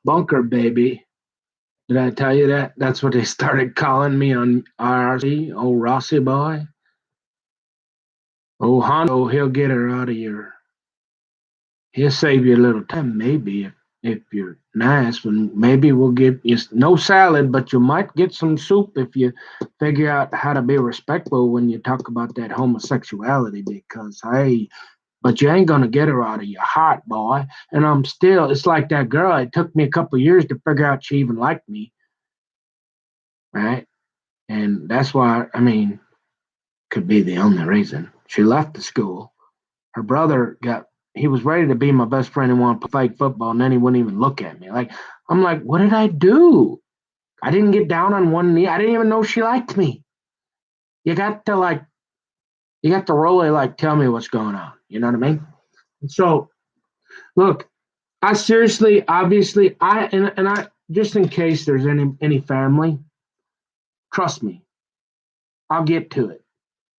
Bunker baby. Did I tell you that? That's what they started calling me on RC. Oh, Rossi boy. Oh, Hondo, he'll get her out of your. He'll save you a little time, maybe, if you're nice. And maybe we'll give you no salad, but you might get some soup if you figure out how to be respectful when you talk about that homosexuality. Because, hey, but you ain't gonna get her out of your heart, boy. And I'm still, it's like that girl. It took me a couple of years to figure out she even liked me, right? And that's why, I mean, could be the only reason. She left the school. Her brother he was ready to be my best friend and want to play football, and then he wouldn't even look at me. I'm like, what did I do? I didn't get down on one knee. I didn't even know she liked me. You got to really tell me what's going on. You know what I mean? So look, I seriously, obviously, I just in case there's any family, trust me, I'll get to it.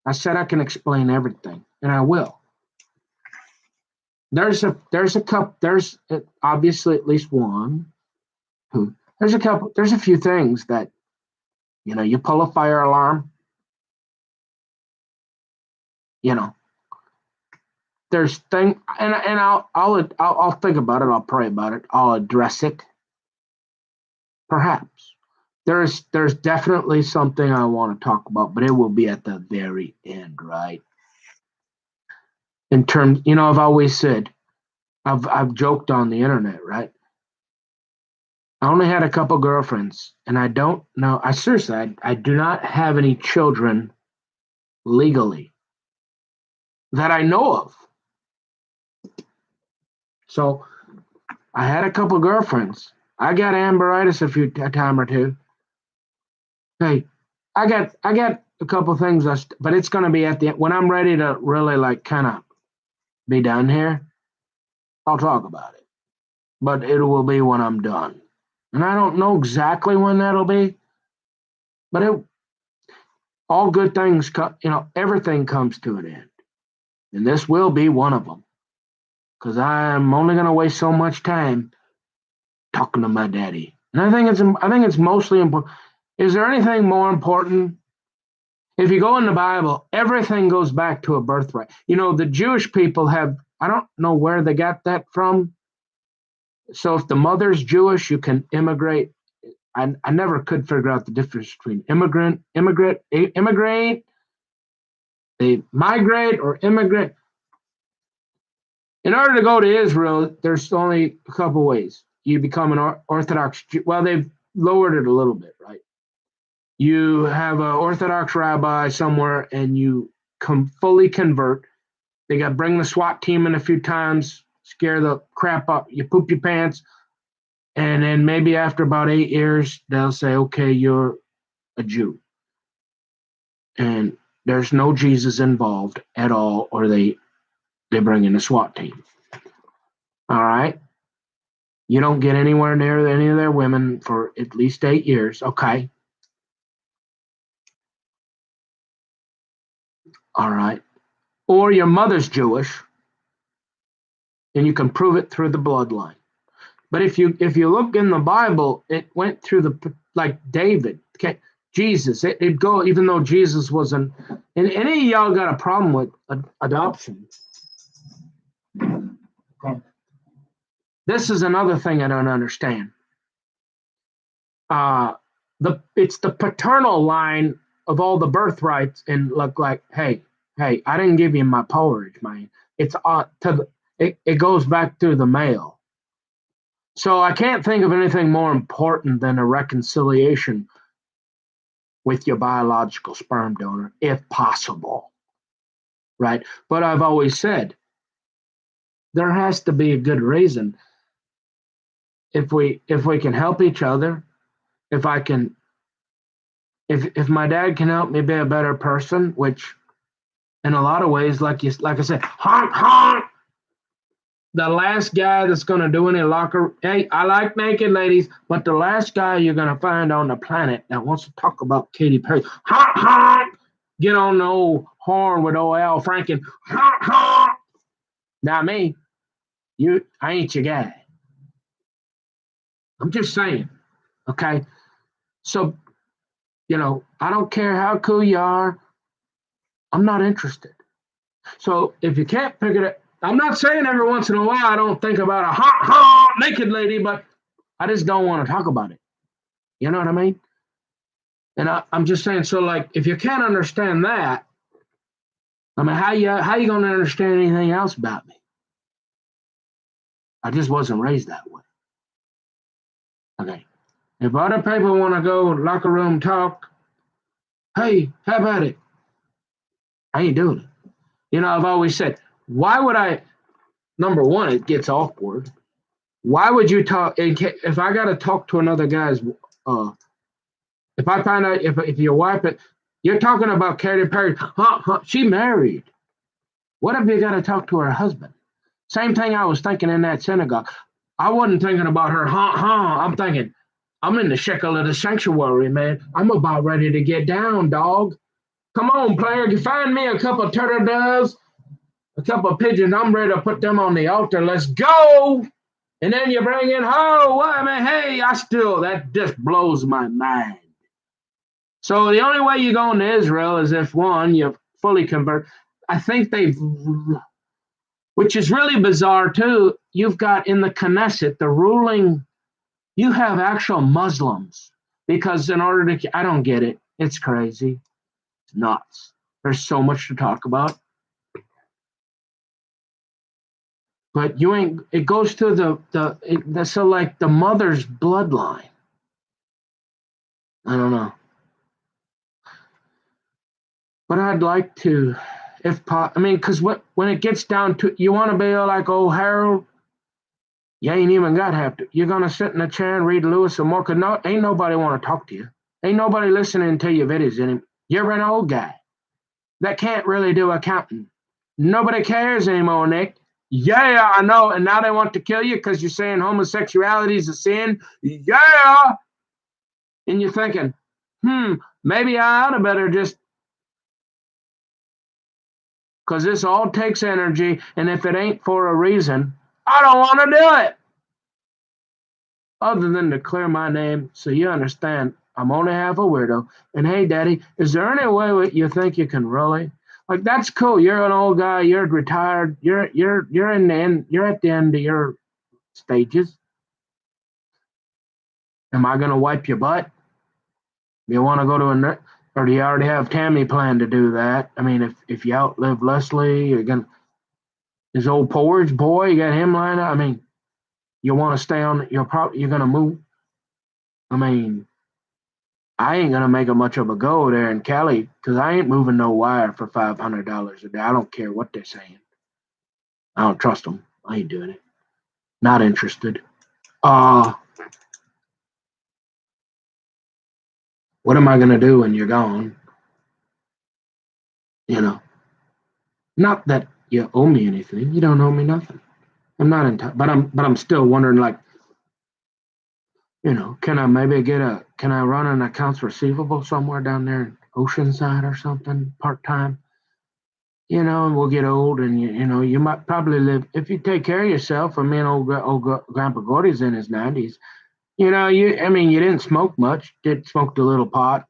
I said I can explain everything, and I will. There's obviously at least one who there's a few things that you pull a fire alarm, you know there's thing and I'll think about it, I'll pray about it, I'll address it, perhaps. There's definitely something I want to talk about, but it will be at the very end, right? In terms, I've always said, I've joked on the internet, right? I only had a couple girlfriends, and I don't know. I seriously, I do not have any children legally that I know of. So I had a couple girlfriends. I got amberitis a time or two. Hey, I got a couple things, but it's gonna be at the when I'm ready to really kind of be done here. I'll talk about it, but it will be when I'm done, and I don't know exactly when that'll be. But all good things, everything comes to an end, and this will be one of them. Because I'm only gonna waste so much time talking to my daddy, and I think it's mostly important. Is there anything more important? If you go in the Bible, everything goes back to a birthright. The Jewish people have, I don't know where they got that from. So if the mother's Jewish, you can immigrate. I never could figure out the difference between immigrate, they migrate, or immigrant. In order to go to Israel, there's only a couple ways. You become an Orthodox Jew. Well, they've lowered it a little bit, right? You have an Orthodox rabbi somewhere, and you fully convert. They got to bring the SWAT team in a few times, scare the crap up. You poop your pants, and then maybe after about 8 years, they'll say, "Okay, you're a Jew," and there's no Jesus involved at all, or they bring in a SWAT team. All right, you don't get anywhere near any of their women for at least 8 years. Okay, all right, or your mother's Jewish, and you can prove it through the bloodline. But if you look in the Bible, it went through like David, okay, Jesus. It go even though Jesus wasn't. And any of y'all got a problem with adoption? Okay. This is another thing I don't understand. Uh, it's the paternal line of all the birthrights, and look like, hey, I didn't give you my porridge, man. It's it goes back to the male. So I can't think of anything more important than a reconciliation with your biological sperm donor, if possible, right? But I've always said there has to be a good reason. If we can help each other, if I can, if my dad can help me be a better person, which in a lot of ways, like I said, honk honk. The last guy that's going to do any locker, hey, I like naked ladies, but the last guy you're going to find on the planet that wants to talk about Katy Perry, honk honk, get on the old horn with old Al Franken, honk honk. Not me. I ain't your guy. I'm just saying. Okay. So, I don't care how cool you are. I'm not interested. So if you can't figure it, I'm not saying every once in a while I don't think about a hot naked lady, but I just don't want to talk about it. You know what I mean? And I'm just saying, so like, if you can't understand that, I mean, how you gonna understand anything else about me? I just wasn't raised that way. Okay. If other people want to go locker room talk, hey, how about it? I ain't doing it. I've always said, why would I? Number one, it gets awkward. Why would you talk? If I got to talk to another guy's, if I find out if your wife, you're talking about Katy Perry, she married. What if you got to talk to her husband? Same thing I was thinking in that synagogue. I wasn't thinking about her, I'm thinking, I'm in the shekel of the sanctuary, man. I'm about ready to get down, dog. Come on, player. You find me a couple of turtle doves, a couple of pigeons. I'm ready to put them on the altar. Let's go. And then you bring in, I mean, hey, that just blows my mind. So the only way you go into Israel is if one, you fully convert. I think which is really bizarre too. You've got in the Knesset, the ruling, you have actual Muslims because in order to, I don't get it. It's crazy. It's nuts. There's so much to talk about. But you ain't, it goes to so like the mother's bloodline. I don't know. But I'd like to, I mean, because when it gets down to, you want to be like old Harold, you ain't even got half to. You're gonna sit in a chair and read Lewis and more. Cause ain't nobody want to talk to you. Ain't nobody listening to your videos anymore. You're an old guy that can't really do accounting. Nobody cares anymore, Nick. Yeah, I know. And now they want to kill you because you're saying homosexuality is a sin. Yeah. And you're thinking, maybe I ought to better just, because this all takes energy. And if it ain't for a reason, I don't want to do it. Other than to clear my name so you understand I'm only half a weirdo. And hey, Daddy, is there any way you think you can really? Like, that's cool. You're an old guy. You're retired. You're in the end. You're at the end of your stages. Am I gonna wipe your butt? You want to go to or do you already have Tammy planned to do that? I mean, if you outlive Leslie, you're gonna his old Porridge boy. You got him lined up. I mean, you want to stay on. You're gonna move. I mean, I ain't gonna make a much of a go there in Cali because I ain't moving no wire for $500 a day. I don't care what they're saying. I don't trust them. I ain't doing it. Not interested. Uh, what am I gonna do when you're gone? You know, not that you owe me anything. You don't owe me nothing. I'm not in touch, but I'm still wondering, like, can I maybe can I run an accounts receivable somewhere down there in Oceanside or something part time? And we'll get old, and you might probably live if you take care of yourself. I mean, Grandpa Gordy's in his 90s. I mean, you didn't smoke much. Did smoked a little pot.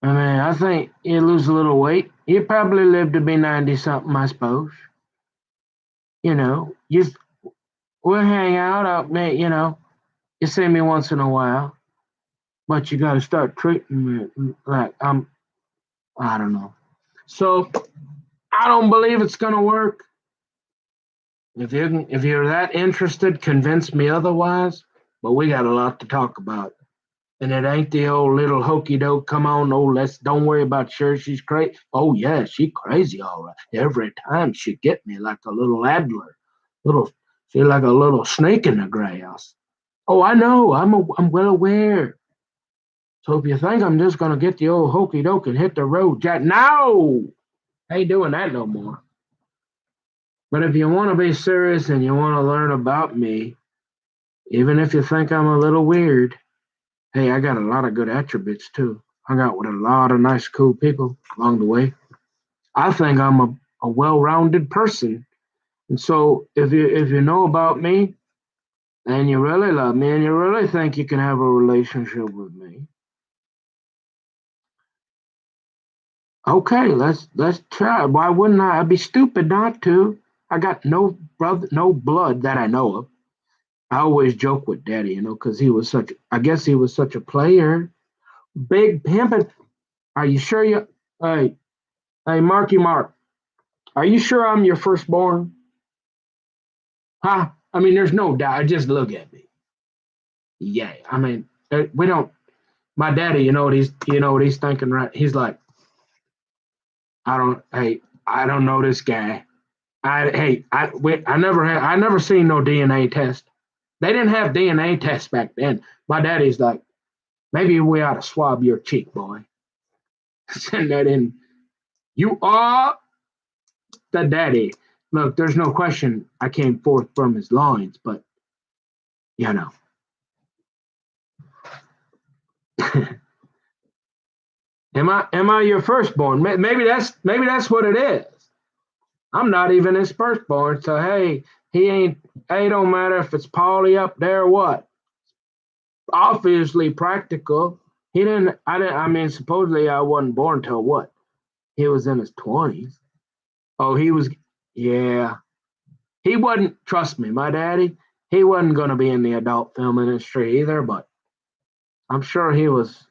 I mean, I think you lose a little weight. You probably live to be 90 something, I suppose. You we'll hang out up, man. You see me once in a while, but you got to start treating me like I don't know. So I don't believe it's gonna work. If you're that interested, convince me otherwise. But we got a lot to talk about, and it ain't the old little hokey doke. Come on, let's don't worry about her. She's crazy. Oh yeah, she crazy all right. Every time she get me like a little adder, she like a little snake in the grass. Oh, I know. I'm well aware. So if you think I'm just gonna get the old hokey doke and hit the road, Jack, no, I ain't doing that no more. But if you want to be serious and you want to learn about me, even if you think I'm a little weird, hey, I got a lot of good attributes too. Hung out with a lot of nice, cool people along the way. I think I'm a well-rounded person. And so if you know about me, And you really love me, and you really think you can have a relationship with me. Okay, let's try. Why wouldn't I? I'd be stupid not to. I got no brother, no blood that I know of. I always joke with Daddy, because he was such. I guess he was such a player. Big pimpin'. Are you sure you? Hey, hey, Marky Mark. Are you sure I'm your firstborn? Huh? I mean, there's no doubt. Just look at me. Yeah. I mean, we don't. My daddy, you know what he's thinking, right? He's like, I don't know this guy. I never seen no DNA test. They didn't have DNA tests back then. My daddy's like, maybe we ought to swab your cheek, boy. Send that in. You are the daddy. Look, there's no question I came forth from his loins, but you know, am I your firstborn? Maybe that's what it is. I'm not even his firstborn, so hey, he ain't. Hey, don't matter if it's Paulie up there or what. Obviously practical. He didn't. I didn't. I mean, supposedly I wasn't born till what? He was in his 20s. Oh, he was. Yeah, he wasn't. Trust me, my daddy. He wasn't going to be in the adult film industry either. But I'm sure he was.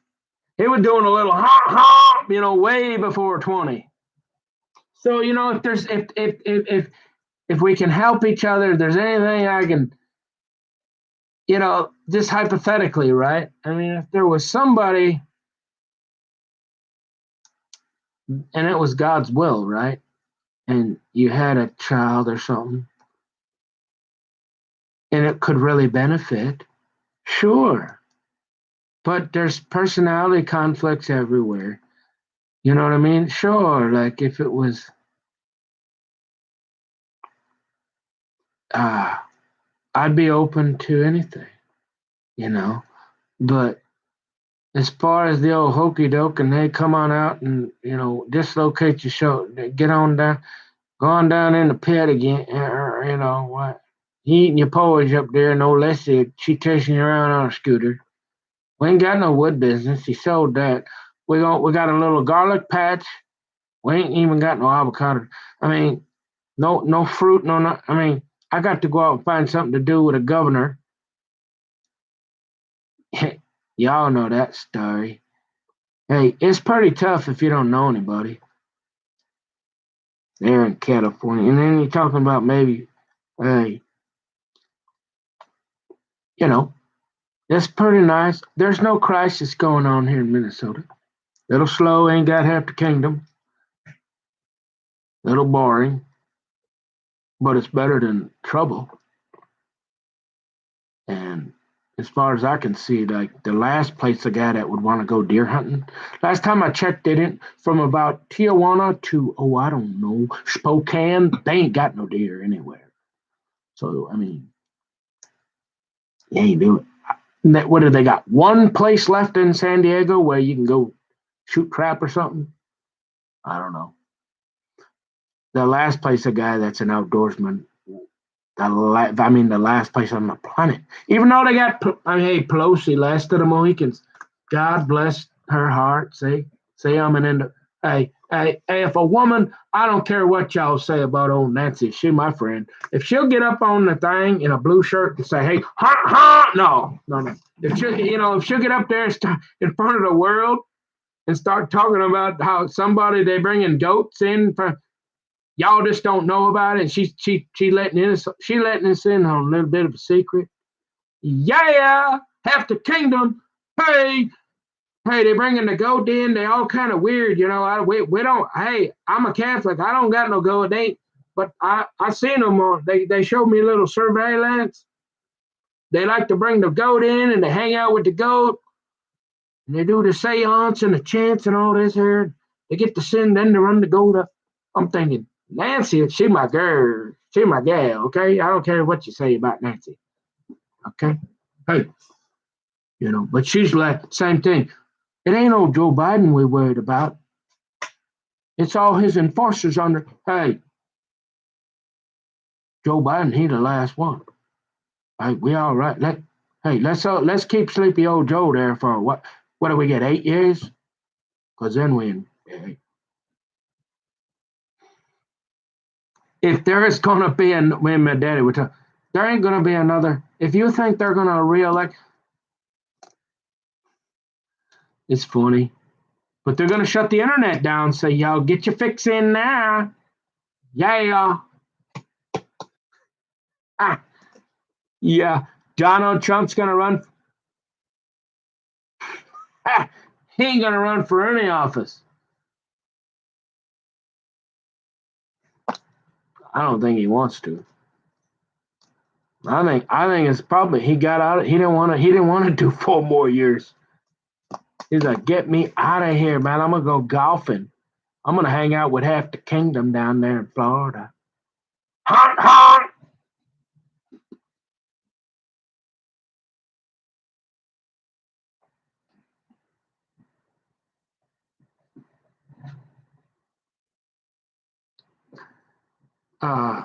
He was doing a little hop hop, way before 20. So if there's if we can help each other, if there's anything I can, just hypothetically, right? I mean, if there was somebody and it was God's will, right? And you had a child or something, and it could really benefit, sure. But there's personality conflicts everywhere. You know what I mean? Sure. Like if it was, uh, I'd be open to anything, you know. But as far as the old hokey doke and hey, come on out and dislocate your shoulder, get on down, go on down in the pit again, what? You eating your porridge up there, no less she chasing you around on a scooter. We ain't got no wood business. He sold that. We got a little garlic patch. We ain't even got no avocado. I mean, no fruit, no. I mean, I got to go out and find something to do with a governor. Y'all know that story. Hey, it's pretty tough if you don't know anybody there in California. And then you're talking about maybe, hey, you know, it's pretty nice. There's no crisis going on here in Minnesota. Little slow, ain't got half the kingdom. Little boring, but it's better than trouble. And as far as I can see, like the last place a guy that would want to go deer hunting. Last time I checked, they didn't. From about Tijuana to I don't know, Spokane. They ain't got no deer anywhere. So I mean, you ain't doing. What do they got? One place left in San Diego where you can go shoot crap or something. I don't know. The last place a guy that's an outdoorsman. The last place on the planet. Even though they got, hey, Pelosi, last of the Mohicans. God bless her heart. Say I'm an end. Hey, if a woman, I don't care what y'all say about old Nancy, she my friend. If she'll get up on the thing in a blue shirt and say, hey, ha, ha, no. If she'll get up there and start in front of the world and start talking about how somebody they bringing goats in from, y'all just don't know about it. She letting us in on a little bit of a secret. Yeah, half the kingdom. Hey, they bringing the goat in. They all kind of weird, we don't. Hey, I'm a Catholic. I don't got no goat. They, but I seen them on. They showed me a little surveillance. They like to bring the goat in and they hang out with the goat. And they do the seance and the chants and all this here. They get to sin, then they run the goat up. I'm thinking, Nancy, she my girl. She my gal, okay? I don't care what you say about Nancy. Okay? Hey, but she's like, same thing. It ain't old Joe Biden we're worried about. It's all his enforcers under. Hey, Joe Biden, he the last one. Hey, we all right. Let's keep Sleepy Old Joe there for what do we get, 8 years? Because then if there is gonna be when my daddy would tell, there ain't gonna be another. If you think they're gonna reelect, it's funny, but they're gonna shut the internet down. Say y'all get your fix in now. Yeah, ah, yeah. Donald Trump's gonna run. Ah, he ain't gonna run for any office. I don't think he wants to. I think it's probably he got out. He didn't want to do 4 more years. He's like, get me out of here, man. I'm gonna go golfing. I'm gonna hang out with half the kingdom down there in Florida. Honk honk. Uh,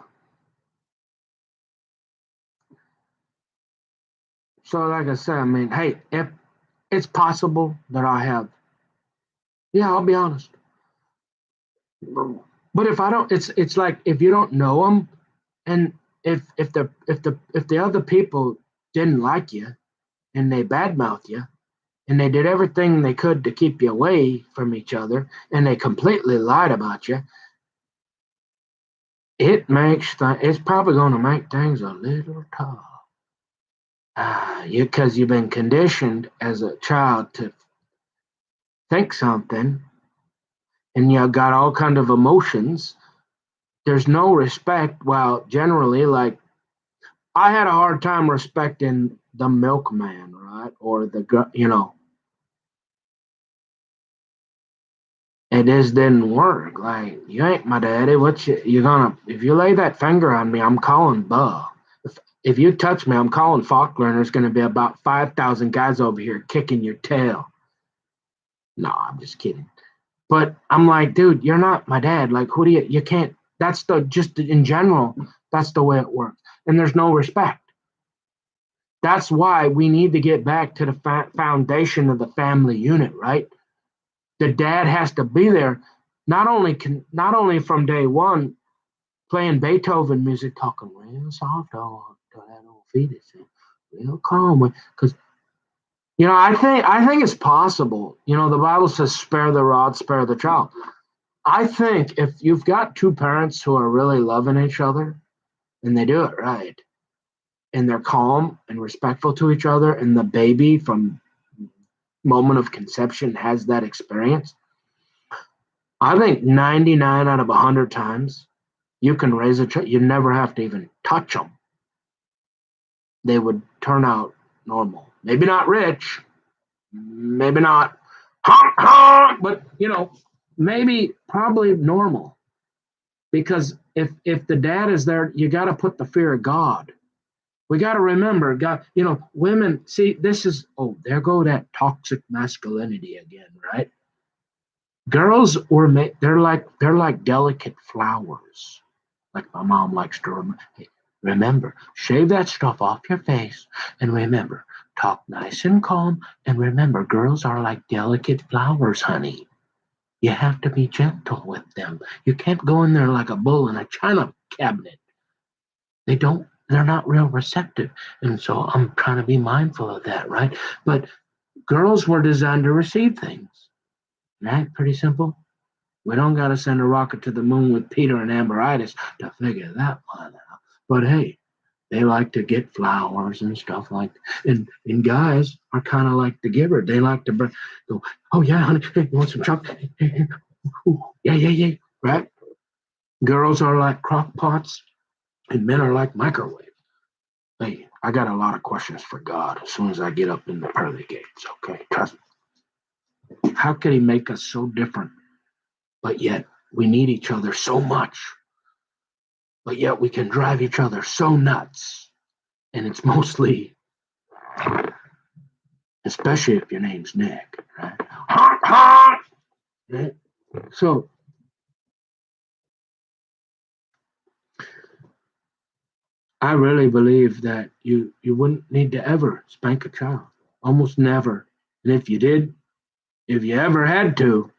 so like I said, I mean, hey, if it's possible that I have, yeah, I'll be honest. But if I don't, it's like if you don't know them, and if the other people didn't like you and they badmouth you, and they did everything they could to keep you away from each other, and they completely lied about you, it's probably going to make things a little tough. Because you've been conditioned as a child to think something, and you got all kind of emotions. There's no respect. Well, generally, like I had a hard time respecting the milkman, right, or it just didn't work. Like, you ain't my daddy. What you gonna? If you lay that finger on me, I'm calling Buh. If you touch me, I'm calling Faulkner, and there's gonna be about 5,000 guys over here kicking your tail. No, I'm just kidding. But I'm like, dude, you're not my dad. Like, who do you can't. That's the just in general. That's the way it works, and there's no respect. That's why we need to get back to the foundation of the family unit, right? The dad has to be there, not only from day one, playing Beethoven music, talking real soft to that old fetus, real calm, because I think it's possible. The Bible says, "Spare the rod, spare the child." I think if you've got two parents who are really loving each other and they do it right, and they're calm and respectful to each other, and the baby from moment of conception has that experience, I think 99 out of 100 times you can raise a child. You never have to even touch them. They would turn out normal. Maybe not rich, maybe not honk honk, but maybe probably normal. Because if the dad is there, you got to put the fear of God. We got to remember, God. Women. See, this is there go that toxic masculinity again, right? Girls they're like delicate flowers. Like my mom likes to hey, remember, shave that stuff off your face, and remember, talk nice and calm, and remember, girls are like delicate flowers, honey. You have to be gentle with them. You can't go in there like a bull in a china cabinet. They're not real receptive. And so I'm trying to be mindful of that, right? But girls were designed to receive things. Right? Pretty simple. We don't got to send a rocket to the moon with Peter and Amberitis to figure that one out. But hey, they like to get flowers and stuff like that. And guys are kind of like the giver. They like to go, oh yeah, honey, hey, you want some chocolate? Hey, hey, ooh, yeah, yeah, yeah. Right? Girls are like crock pots, and men are like microwaves. Hey, I got a lot of questions for God as soon as I get up in the pearly gates. Okay, trust me. How could He make us so different, but yet we need each other so much, but yet we can drive each other so nuts? And it's mostly, especially if your name's Nick, right? Honk, honk! Right? So I really believe that you wouldn't need to ever spank a child, almost never. And if you did, if you ever had to,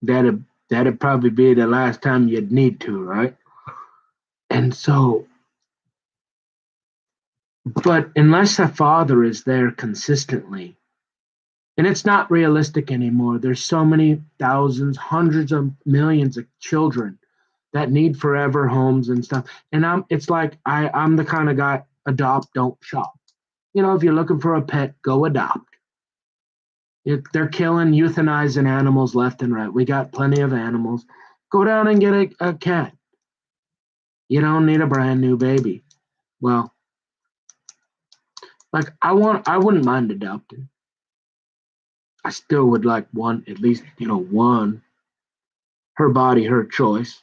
that'd probably be the last time you'd need to, right? And so, but unless a father is there consistently, and it's not realistic anymore. There's so many thousands, hundreds of millions of children that need forever homes and stuff. And it's like I'm the kind of guy, adopt, don't shop. If you're looking for a pet, go adopt. They're killing, euthanizing animals left and right. We got plenty of animals. Go down and get a cat. You don't need a brand new baby. Well, like I wouldn't mind adopting. I still would like one, at least, one. Her body, her choice.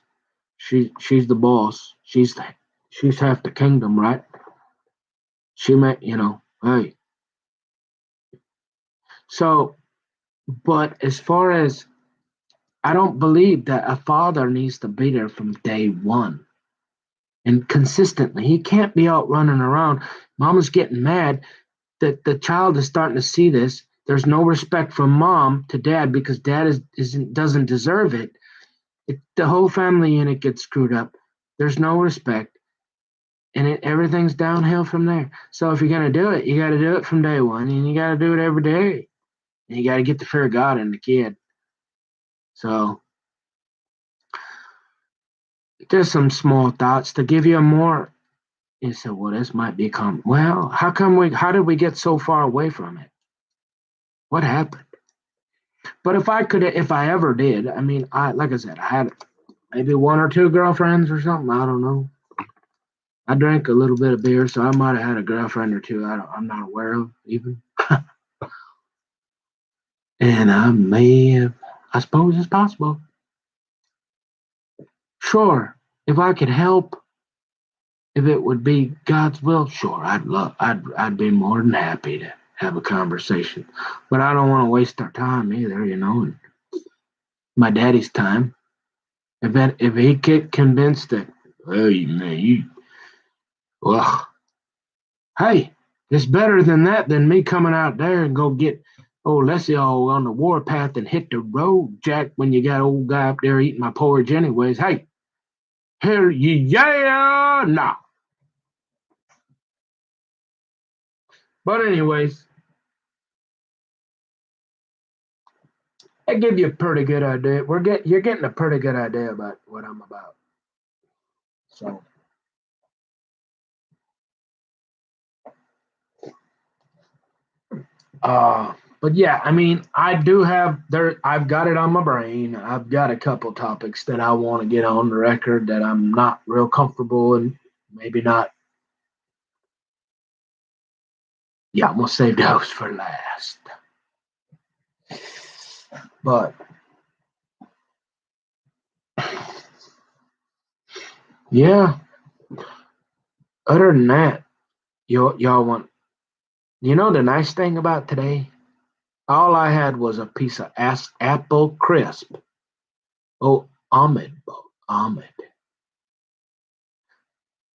She's the boss. She's half the kingdom, right? She may, hey. So, but as far as I don't believe that a father needs to be there from day one and consistently. He can't be out running around. Mama's getting mad that the child is starting to see this. There's no respect from mom to dad because dad doesn't deserve it. The whole family unit gets screwed up. There's no respect, and everything's downhill from there. So if you're gonna do it, you got to do it from day one, and you got to do it every day, and you got to get the fear of God in the kid. So just some small thoughts to give you a more. You said, well, this might become. Well, how did we get so far away from it? What happened? But if I ever did, I mean, like I said, I had maybe one or two girlfriends or something. I don't know. I drank a little bit of beer, so I might have had a girlfriend or two. I'm not aware of even. And I may have. I suppose it's possible. Sure, if I could help, if it would be God's will, sure, I'd be more than happy to have a conversation. But I don't want to waste our time either, and my daddy's time. If he get convinced that, hey man, well, hey, it's better than that than me coming out there and go get let's see all on the warpath and hit the road, Jack. When you got old guy up there eating my porridge, anyways. Hey, here you yeah, nah. But anyways, I give you a pretty good idea. You're getting a pretty good idea about what I'm about. So, but yeah, I mean, I do have there. I've got it on my brain. I've got a couple topics that I want to get on the record that I'm not real comfortable and maybe not. Yeah, I'm gonna save those for last. But yeah, other than that, y'all want. The nice thing about today? All I had was a piece of apple crisp. Oh, Ahmed.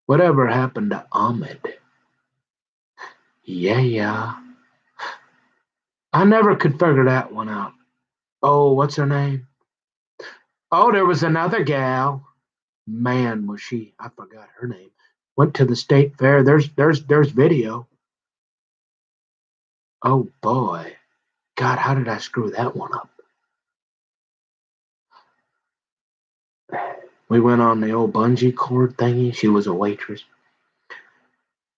Whatever happened to Ahmed? Yeah. I never could figure that one out. Oh, what's her name? Oh, there was another gal. Man, was she? I forgot her name. Went to the state fair. There's video. Oh boy, God, how did I screw that one up? We went on the old bungee cord thingy. She was a waitress.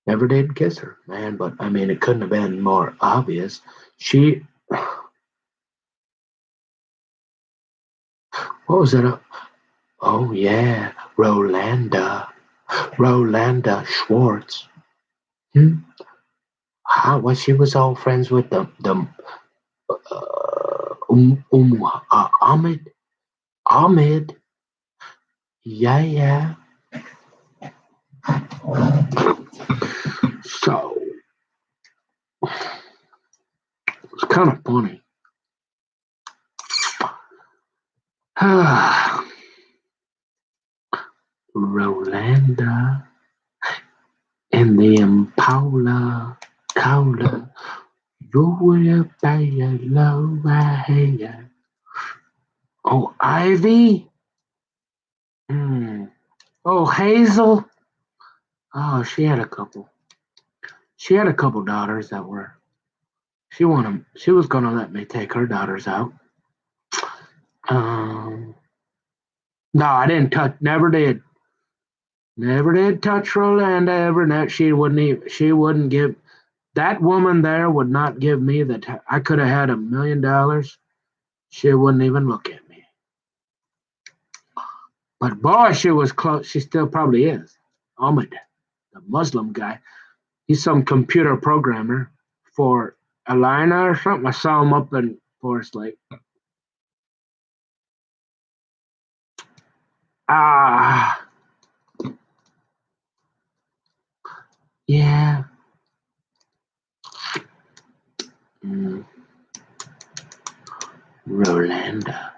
Never did kiss her, man. But I mean, it couldn't have been more obvious. She, what was it? Oh yeah, Rolanda Schwartz. Hmm? How? Well, she was all friends with the Ahmed. Ahmed. Yeah. So it's kind of funny. Rolanda. in the Impala, Cowla, you will be a low here. Oh, Ivy? Oh, Hazel? Oh, she had a couple. She had a couple daughters that were. She was gonna let me take her daughters out. Um, no, I didn't touch. Never did. Never did touch Rolanda ever. She wouldn't even. She wouldn't give. That woman there would not give me the. I could have had $1,000,000. She wouldn't even look at me. But boy, she was close. She still probably is. Ahmed, the Muslim guy. He's some computer programmer for Alina or something. I saw him up in Forest Lake. Ah, yeah. Mm, Rolanda.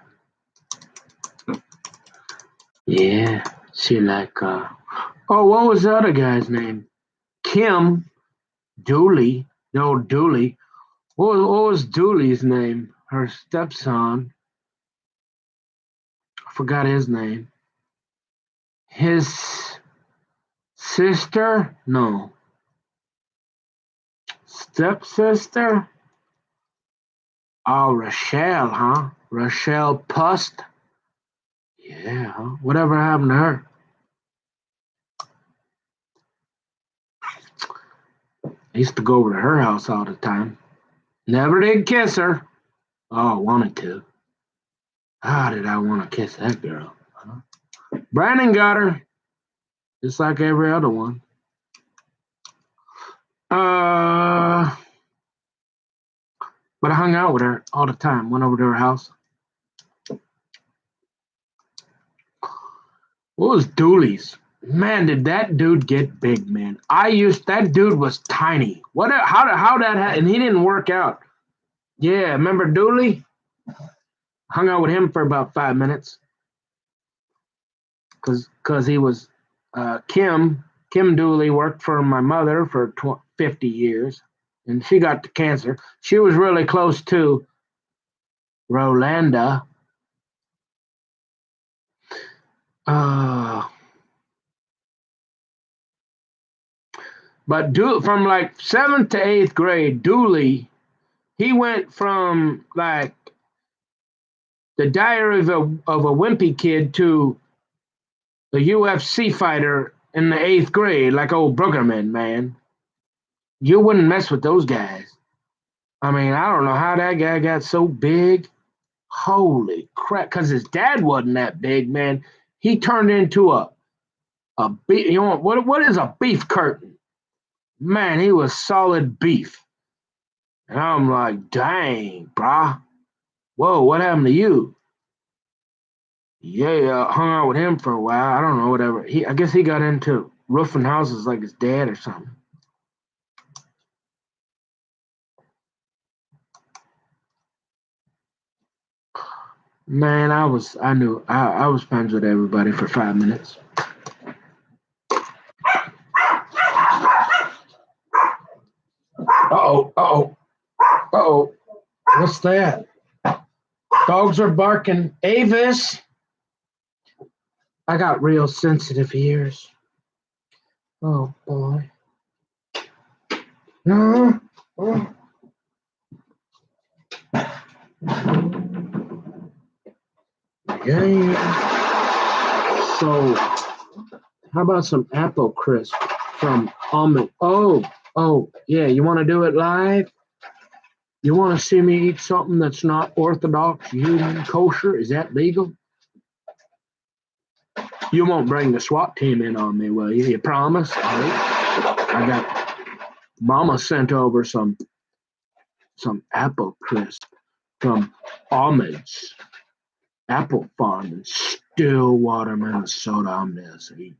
Yeah. She like oh, what was the other guy's name? Kim Dooley. The old Dooley. What was Dooley's name? Her stepson. I forgot his name. His sister? No. Stepsister? Oh, Rochelle, huh? Rochelle Pust? Yeah, huh? Whatever happened to her? I used to go over to her house all the time. Never did kiss her. Oh, wanted to. How did I want to kiss that girl? Huh? Brandon got her, just like every other one. But I hung out with her all the time. Went over to her house. What was Dooley's? Man, did that dude get big, man? That dude was tiny. How that happened? And he didn't work out. Yeah, remember Dooley? Hung out with him for about 5 minutes because he was Kim Dooley worked for my mother for 50 years, and she got the cancer. She was really close to Rolanda. Uh, but from like 7th to 8th grade, Dooley, he went from like the Diary of a Wimpy Kid to the UFC fighter in the 8th grade, like old Bruggerman, man. You wouldn't mess with those guys. I mean, I don't know how that guy got so big. Holy crap! Because his dad wasn't that big, man. He turned into a beef. You know what is a beef curtain? Man, he was solid beef. And I'm like, dang, brah. Whoa, what happened to you? Yeah, hung out with him for a while. I don't know, whatever. I guess he got into roofing houses like his dad or something. Man, I was friends with everybody for 5 minutes. Uh-oh, uh-oh, uh-oh. What's that? Dogs are barking. Avis. I got real sensitive ears. Oh boy. No. Oh. Yeah. So, how about some apple crisp from Almond? Oh, yeah. You want to do it live? You want to see me eat something that's not orthodox, human, kosher? Is that legal? You won't bring the SWAT team in on me, will you? You promise? I got Mama sent over some apple crisp from Ahmed's Apple Farm in Stillwater, Minnesota. I'm this evening.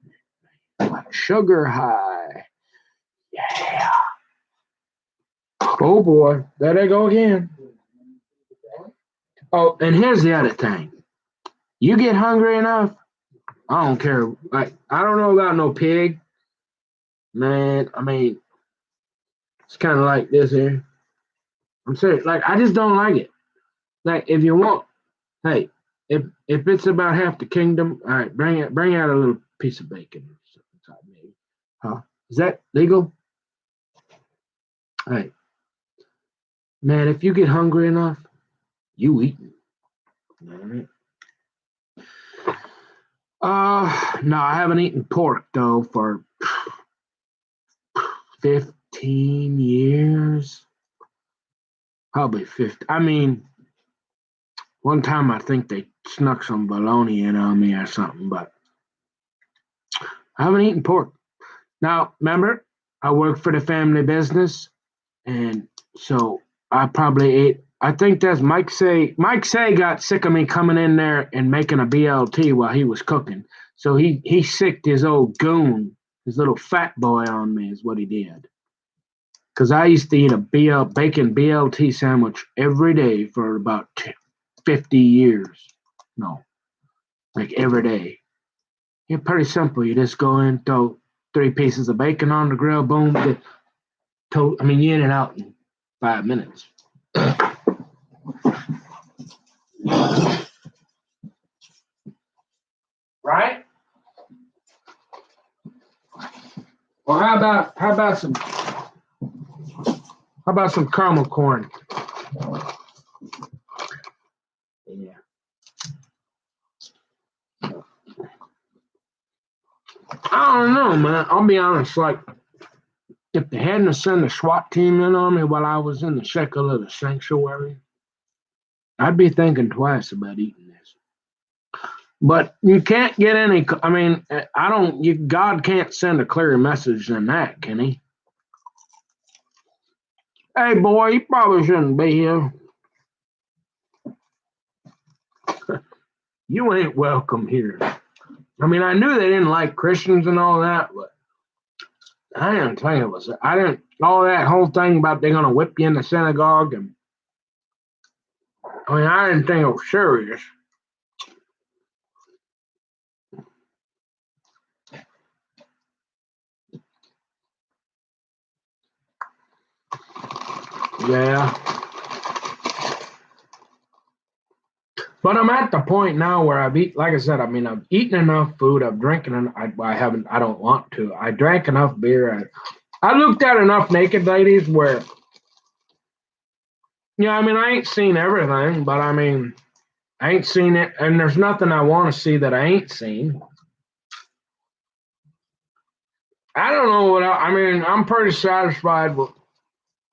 Like sugar high. Yeah. Oh boy, there they go again. Oh, and here's the other thing. You get hungry enough, I don't care. Like, I don't know about no pig, Man, I mean, it's kind of like this here. I'm serious. Like, I just don't like it. Like, if you want, hey, if it's about half the kingdom, all right, bring out a little piece of bacon or something, maybe. Huh? Is that legal? Hey, man, if you get hungry enough, you eat it. All right. No, I haven't eaten pork though for 15 years. Probably 50. I mean, one time I think they snuck some bologna in on me or something, but I haven't eaten pork. Now, remember, I work for the family business, and so I probably ate. I think that's Mike Say. Mike Say got sick of me coming in there and making a BLT while he was cooking. So he sicked his old goon, his little fat boy on me, is what he did. Because I used to eat a bacon BLT sandwich every day for about 50 years. No, like every day. It's pretty simple. You just go in, throw 3 pieces of bacon on the grill, boom. I mean, you're in and out in 5 minutes. Right? Well, how about some caramel corn? Yeah. I don't know, man. I'll be honest. Like, if they hadn't sent a SWAT team in on me while I was in the shackle of the sanctuary, I'd be thinking twice about eating this. But you can't get any. I mean, I don't. God can't send a clearer message than that, can He? Hey, boy, you probably shouldn't be here. You ain't welcome here. I mean, I knew they didn't like Christians and all that, but I didn't think it was. I didn't. All that whole thing about they're gonna whip you in the synagogue, and I mean, I didn't think it was serious. Yeah, but I'm at the point now where like I said, I mean, I've eaten enough food. I've drinking, and I haven't. I don't want to. I drank enough beer. I looked at enough naked ladies where, yeah, I mean, I ain't seen everything, but I mean, I ain't seen it, and there's nothing I want to see that I ain't seen. I don't know I mean, I'm pretty satisfied with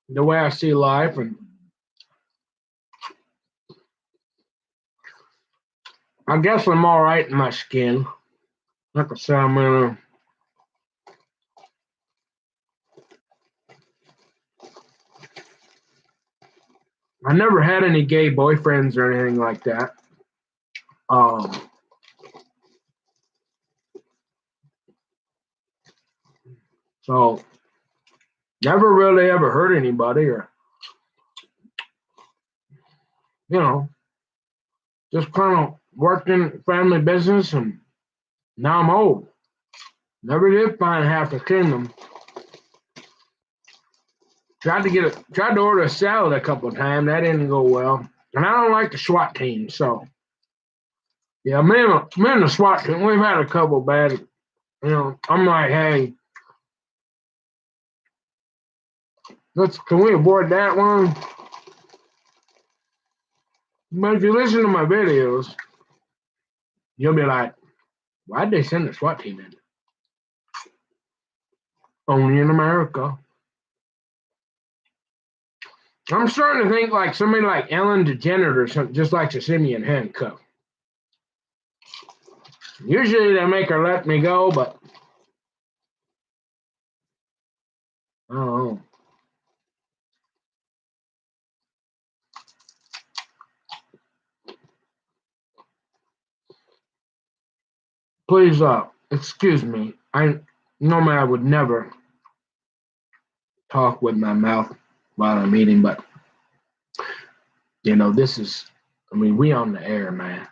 the way I see life, and I guess I'm all right in my skin. Like I said, I never had any gay boyfriends or anything like that. Um, so never really ever hurt anybody, or you know, just kind of worked in family business, and now I'm old. Never did find half a kingdom. Tried to order a salad a couple of times. That didn't go well, and I don't like the SWAT team. So yeah, me and the SWAT team, we've had a couple bad. I'm like, hey, can we avoid that one? But if you listen to my videos, you'll be like, why'd they send the SWAT team in? Only in America. I'm starting to think like somebody like Ellen DeGeneres or something just likes to send me in handcuffs. Usually they make her let me go, but I don't know. Please, excuse me. I normally I would never talk with my mouth while I'm eating, but this is. I mean, we on the air, man.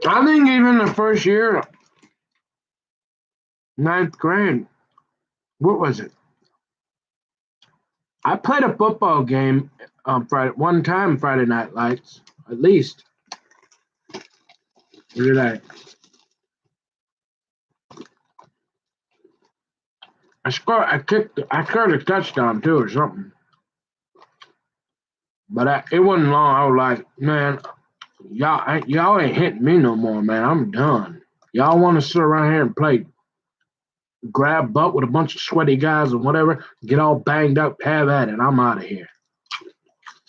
I think even the first year, ninth grade, what was it? I played a football game Friday one time Friday Night Lights, at least. Look at that. I scored a touchdown too or something. But it wasn't long. I was like, man, y'all ain't hitting me no more, man. I'm done. Y'all want to sit around here and play grab butt with a bunch of sweaty guys and whatever, get all banged up, have at it. I'm out of here.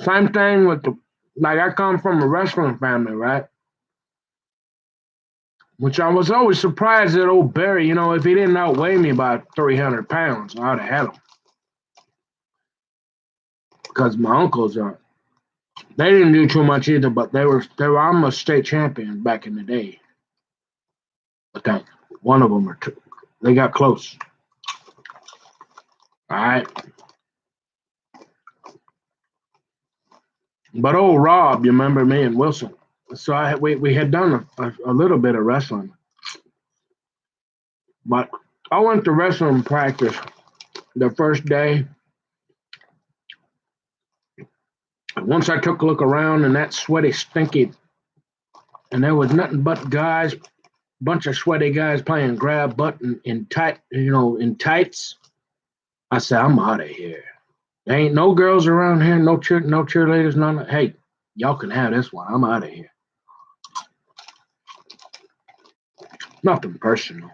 Same thing with I come from a wrestling family, right? Which I was always surprised that old Barry, if he didn't outweigh me by 300 pounds, I'd have had him. Because my uncles they didn't do too much either, but they were almost state champion back in the day. I think one of them or two, they got close. All right. But old Rob, you remember me and Wilson? So we had done a little bit of wrestling. But I went to wrestling practice the first day. Once I took a look around and that sweaty, stinky, and there was nothing but guys, bunch of sweaty guys playing grab butt in tights. I said, I'm out of here. There ain't no girls around here, no cheerleaders, none. Hey, y'all can have this one. I'm out of here. Nothing personal.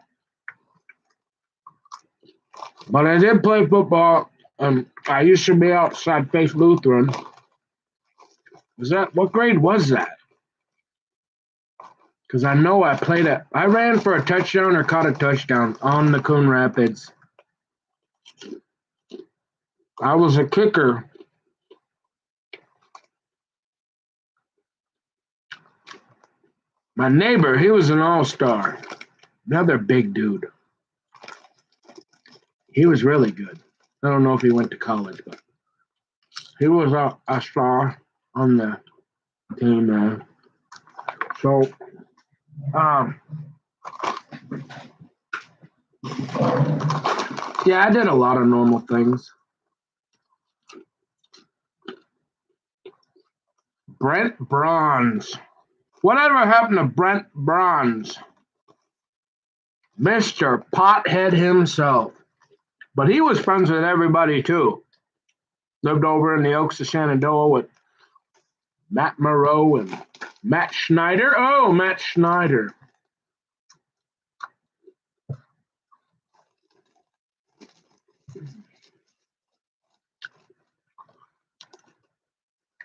But I did play football. I used to be outside Faith Lutheran. What grade was that? Because I know I ran for a touchdown or caught a touchdown on the Coon Rapids. I was a kicker. My neighbor, he was an all-star. Another big dude. He was really good. I don't know if he went to college, but he was a star on the team, man. So, yeah, I did a lot of normal things. Brent Bronze. Whatever happened to Brent Bronze? Mr. Pothead himself. But he was friends with everybody, too. Lived over in the Oaks of Shenandoah with Matt Moreau and Matt Schneider. Oh, Matt Schneider.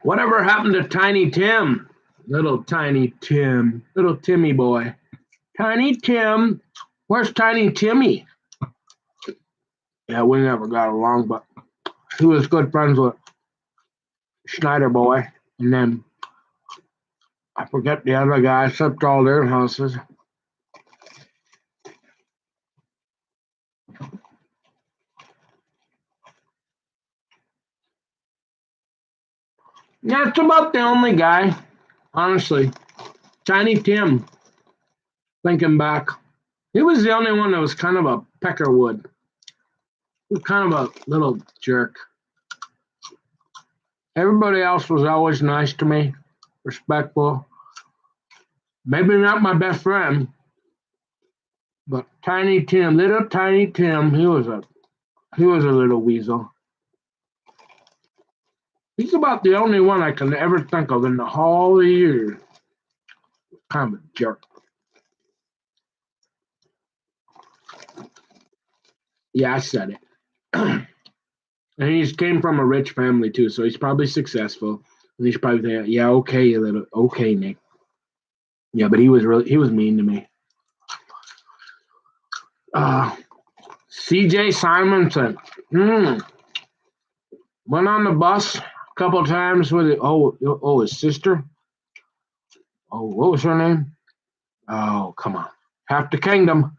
Whatever happened to Tiny Tim? Little Tiny Tim. Little Timmy boy. Tiny Tim. Where's Tiny Timmy? Yeah, we never got along, but he was good friends with Schneider boy. And then I forget the other guy, except all their houses. Yeah, it's about the only guy, honestly. Tiny Tim, thinking back. He was the only one that was kind of a peckerwood. He was kind of a little jerk. Everybody else was always nice to me, respectful. Maybe not my best friend, but Tiny Tim, little Tiny Tim, he was a little weasel. He's about the only one I can ever think of in the whole year. Kind of a jerk. Yeah, I said it. And he came from a rich family too, so he's probably successful. And he's probably there. Yeah, okay, Nick. Yeah, but he was mean to me. CJ Simonson. Went on the bus a couple times with his sister. Oh, what was her name? Oh, come on. Half the Kingdom.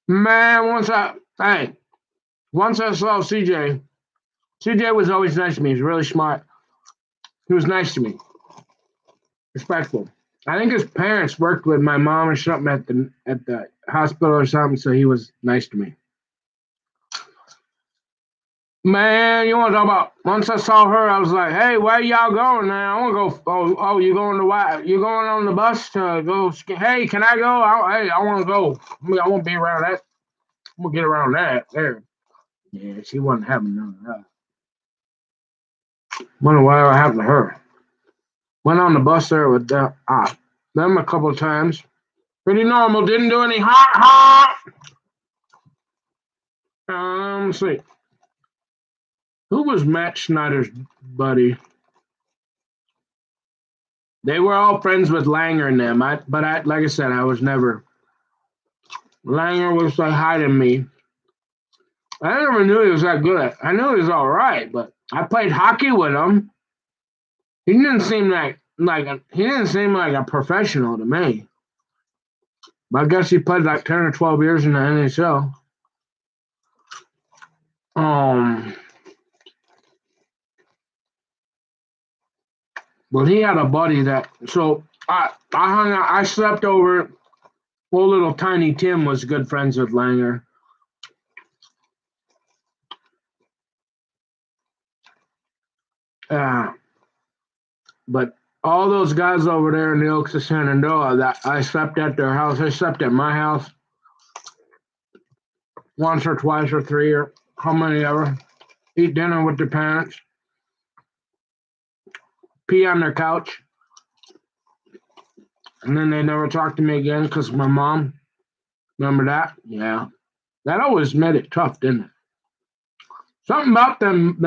Man, once I saw CJ was always nice to me. He was really smart. He was nice to me. Respectful. I think his parents worked with my mom or something at the hospital or something, so he was nice to me. Man, you want to talk about? Once I saw her, I was like, "Hey, where y'all going now? I want to go. Oh, you going to what? You going on the bus to go? Hey, can I go? Hey, I want to go. I want to be around that. I'm gonna get around that there." Yeah, she wasn't having none of that. Wonder what happened to her. Went on the bus there with them a couple of times. Pretty normal. Didn't do any hot. Let's see. Who was Matt Schneider's buddy? They were all friends with Langer and them. Like I said, I was never. Langer was like hiding me. I never knew he was that good. I knew he was all right, but I played hockey with him. He didn't seem he didn't seem like a professional to me. But I guess he played like 10 or 12 years in the NHL. Um, but he had a buddy that I slept over. Poor little tiny Tim was good friends with Langer. Uh, but all those guys over there in the Oaks of Shenandoah that I slept at their house, I slept at my house once or twice or three or how many ever. Eat dinner with their parents, pee on their couch, and then they never talked to me again because my mom. Remember that? Yeah, that always made it tough, didn't it? Something about them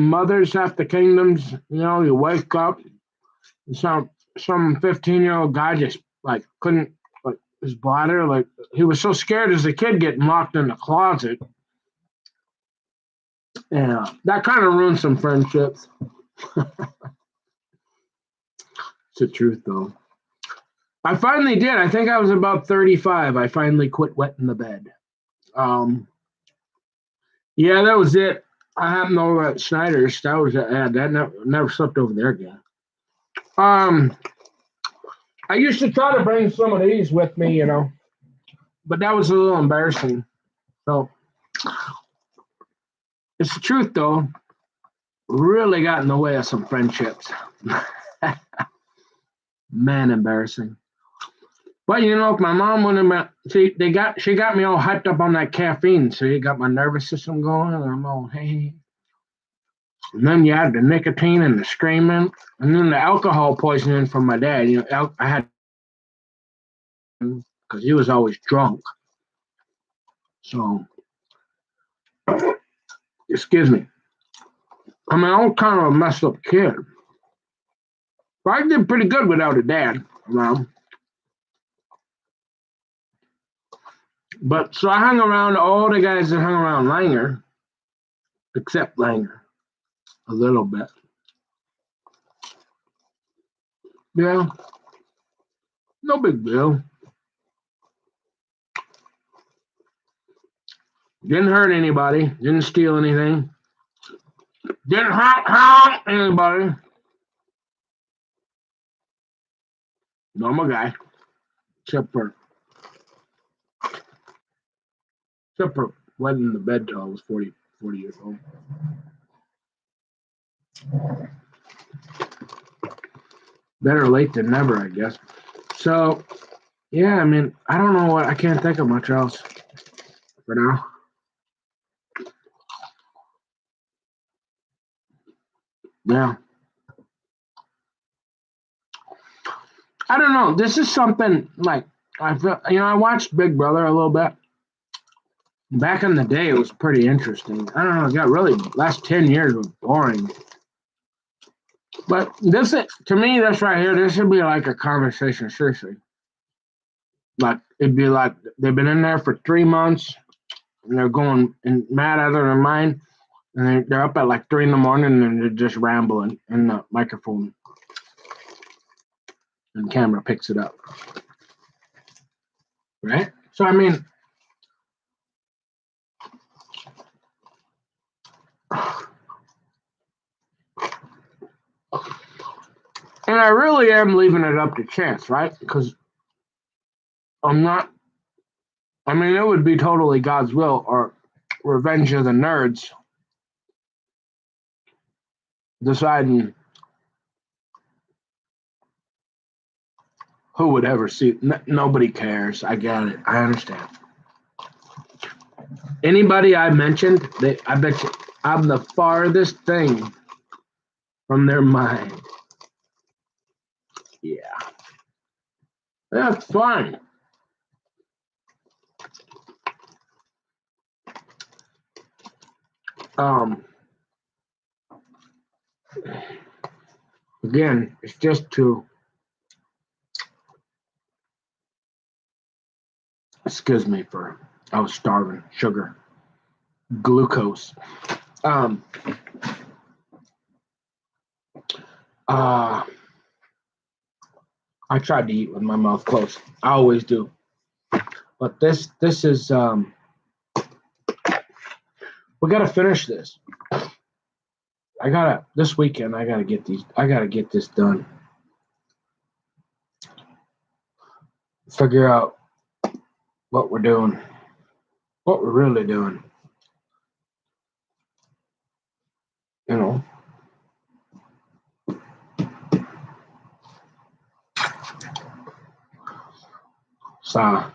mothers half the kingdoms. You know, you wake up, and some 15-year-old guy just like couldn't like his bladder, like he was so scared as a kid getting locked in the closet. Yeah, that kind of ruined some friendships. It's the truth, though. I finally did. I think I was about 35. I finally quit wetting the bed. Um, yeah, that was it. I happened over at Snyder's. That was that. Never slept over there again. Um, I used to try to bring some of these with me, but that was a little embarrassing. So it's the truth, though. Really got in the way of some friendships. Man, embarrassing. But if my mom wouldn't have, she got me all hyped up on that caffeine, so you got my nervous system going, and I'm all hey. And then you add the nicotine and the screaming, and then the alcohol poisoning from my dad. I had because he was always drunk. So, excuse me. I mean, I was kind of a messed up kid. But I did pretty good without a dad around. But so I hung around all the guys that hung around Langer, except Langer, a little bit. Yeah, no big deal. Didn't hurt anybody. Didn't steal anything. Didn't hurt anybody. Normal guy, except for wetting the bed till I was 40 years old. Better late than never, I guess. So, yeah, I mean, I don't know what, I can't think of much else for now. Yeah. I don't know. This is something like, I feel, I watched Big Brother a little bit. Back in the day, it was pretty interesting. I don't know. It got really, last 10 years was boring. But to me, this right here, this should be like a conversation, seriously. Like, it'd be like they've been in there for 3 months and they're going and mad out of their mind. And they're up at like 3 in the morning and they're just rambling in the microphone. And the camera picks it up. Right? So, I mean, And I really am leaving it up to chance, right? Because I'm not. I mean, it would be totally God's will or Revenge of the Nerds deciding who would ever see. Nobody cares. I get it. I understand. Anybody I mentioned, I bet you I'm the farthest thing from their mind. Yeah, that's fine. Um, Again, it's just to excuse me for I was starving. Sugar, glucose. Um, uh, I tried to eat with my mouth closed. I always do. But this is we gotta finish this. I gotta this weekend. I gotta get these. I gotta get this done. Figure out what we're doing. What we're really doing. You know. So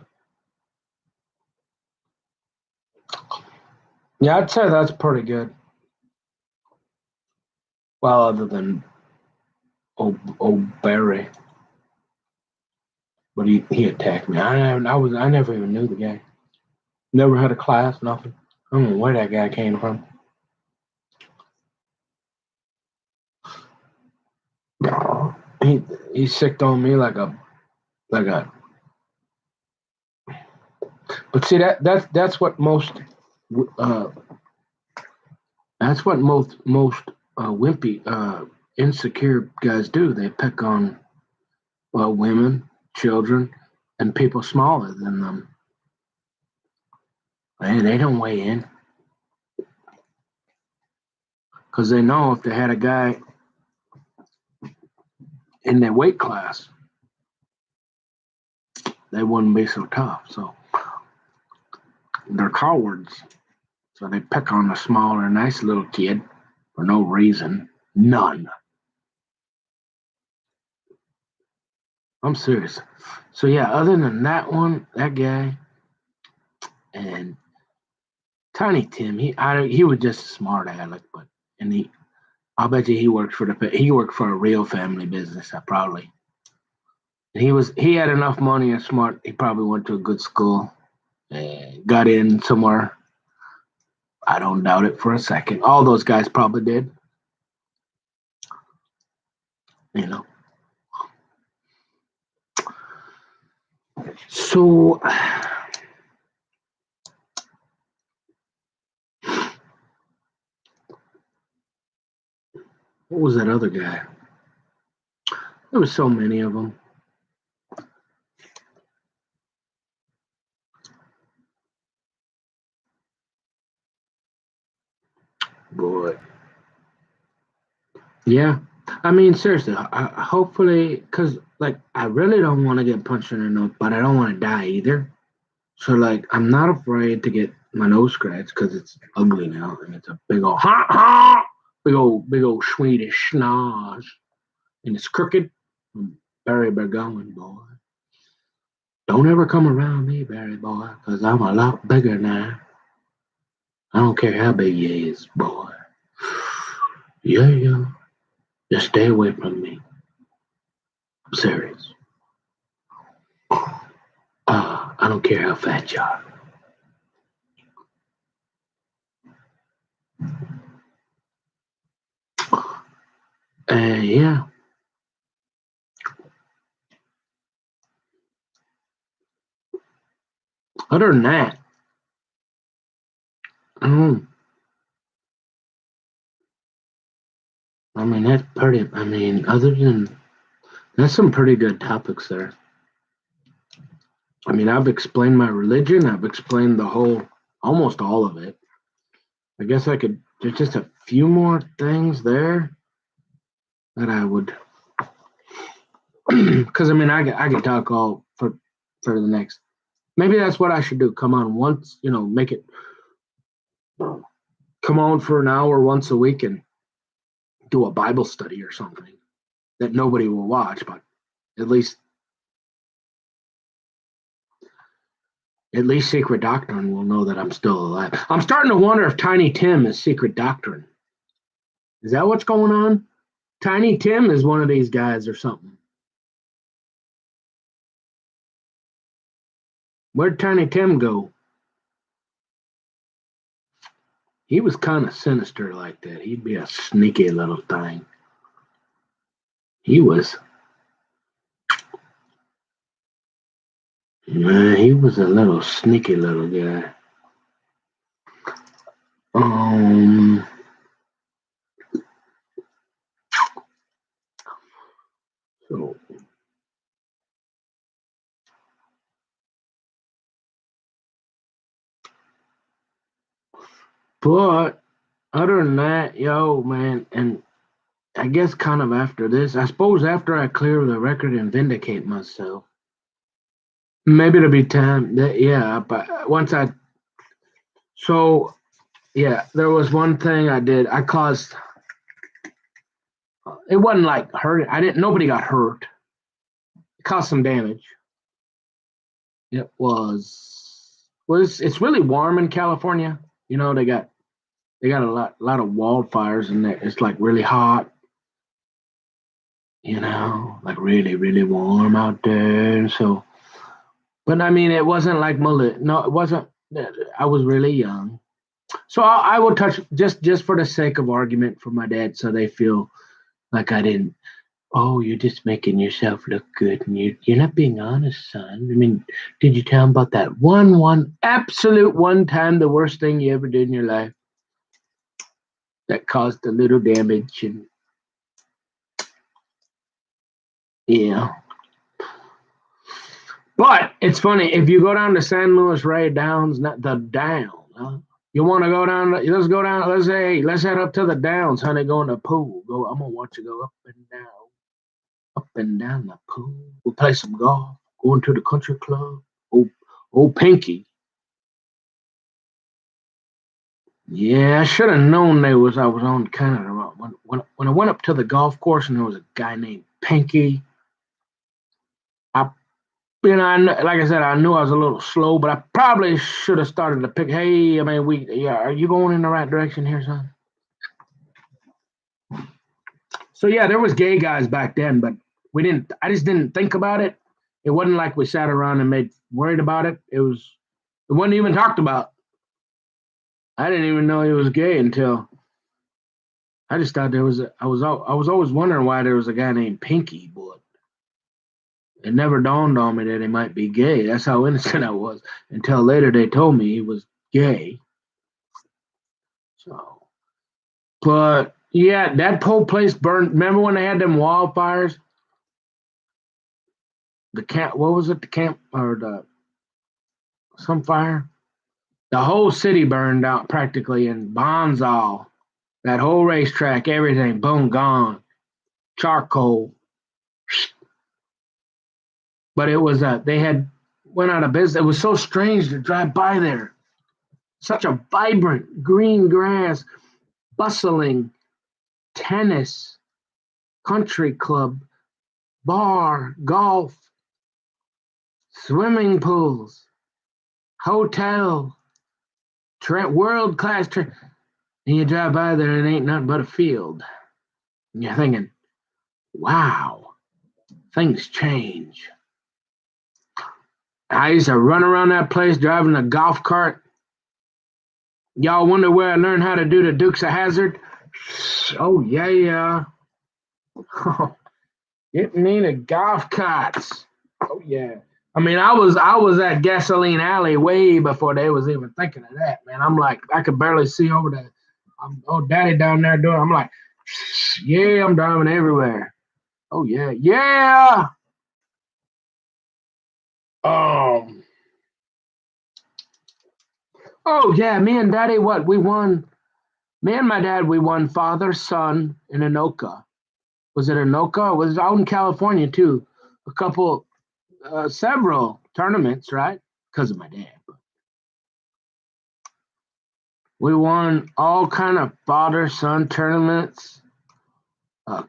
yeah, I'd say that's pretty good. Well, other than old Barry, but he attacked me. I never even knew the guy. Never had a class, nothing. I don't know where that guy came from. He sicked on me like a. But see that's what most uh wimpy insecure guys do. They pick on women, children, and people smaller than them. They don't weigh in because they know if they had a guy in their weight class, they wouldn't be so tough. So they're cowards. So they pick on the smaller, nice little kid for no reason. None. I'm serious. So yeah, other than that guy, and Tiny Tim, he was just a smart aleck, but and I'll bet you he worked for a real family business. Probably he had enough money and smart. He probably went to a good school, got in somewhere. I don't doubt it for a second. All those guys probably did. You know. So what was that other guy? There was so many of them. Boy. Yeah. I mean, seriously, hopefully, because, like, I really don't want to get punched in the nose, but I don't want to die either. So, like, I'm not afraid to get my nose scratched because it's ugly now and it's a big old, ha, ha, big old Swedish schnoz. And it's crooked. Barry Bergman, boy. Don't ever come around me, Barry, boy, because I'm a lot bigger now. I don't care how big you is, boy. Yeah. Just stay away from me. I'm serious. I don't care how fat you are. Yeah. Other than that, um, I mean that's pretty. I mean, other than that's some pretty good topics there. I mean, I've explained my religion. I've explained almost all of it. I guess I could. There's just a few more things there that I would Because I mean, I could talk all for the next. Maybe that's what I should do. Come on once, make it come on for an hour once a week and do a Bible study or something that nobody will watch, but at least Secret Doctrine will know that I'm still alive. I'm starting to wonder if Tiny Tim is Secret Doctrine. Is that what's going on? Tiny Tim is one of these guys or something. Where'd Tiny Tim go? He was kind of sinister like that. He'd be a sneaky little thing. He was. He was a little sneaky little guy. So but other than that, man, and I guess kind of after this, I suppose after I clear the record and vindicate myself, maybe it'll be time that, but there was one thing I did. I caused, it wasn't like hurt. Nobody got hurt. It caused some damage. It it's really warm in California. They got a lot of wildfires in there. It's like really hot. Like really, really warm out there. So, but I mean, it wasn't like mullet. No, it wasn't. I was really young. So I will touch just for the sake of argument for my dad, so they feel like I didn't. Oh, you're just making yourself look good, and you're not being honest, son. I mean, did you tell him about that one absolute one time, the worst thing you ever did in your life that caused a little damage? And yeah. But it's funny, if you go down to San Luis Rey Downs, not the down, you want to go down, let's go down, let's head up to the downs, honey, go in the pool. I'm going to watch you go up and down the pool. We'll play some golf, go into the country club. Old Pinky. Yeah, I should have known I was on Canada. When I went up to the golf course and there was a guy named Pinky, like I said, I knew I was a little slow, but I probably should have started to pick. Hey, I mean, are you going in the right direction here, son? So yeah, there was gay guys back then, but I just didn't think about it. It wasn't like we sat around and worried about it. It wasn't even talked about. I didn't even know he was gay until I just thought I was always wondering why there was a guy named Pinky, but it never dawned on me that he might be gay. That's how innocent I was until later they told me he was gay. So, but yeah, that whole place burned. Remember when they had them wildfires? The camp, what was it? The camp or some fire? The whole city burned out practically in Bonsall. That whole racetrack, everything, boom, gone. Charcoal. But it was they had went out of business. It was so strange to drive by there. Such a vibrant green grass, bustling tennis, country club, bar, golf, swimming pools, hotel, world class. And you drive by there and it ain't nothing but a field. And you're thinking, wow, things change. I used to run around that place driving a golf cart. Y'all wonder where I learned how to do the Dukes of Hazzard? Oh, yeah. Get me the golf carts. Oh, yeah. I mean, I was at Gasoline Alley way before they was even thinking of that, man. I'm like, I could barely see over there. Daddy down there doing. I'm like, yeah, I'm driving everywhere. Oh yeah, yeah. Oh yeah, me and Daddy, we won. Me and my dad, we won father son in Anoka. Was it Anoka? It was out in California too. a couple, several tournaments, right? Because of my dad. We won all kind of father-son tournaments,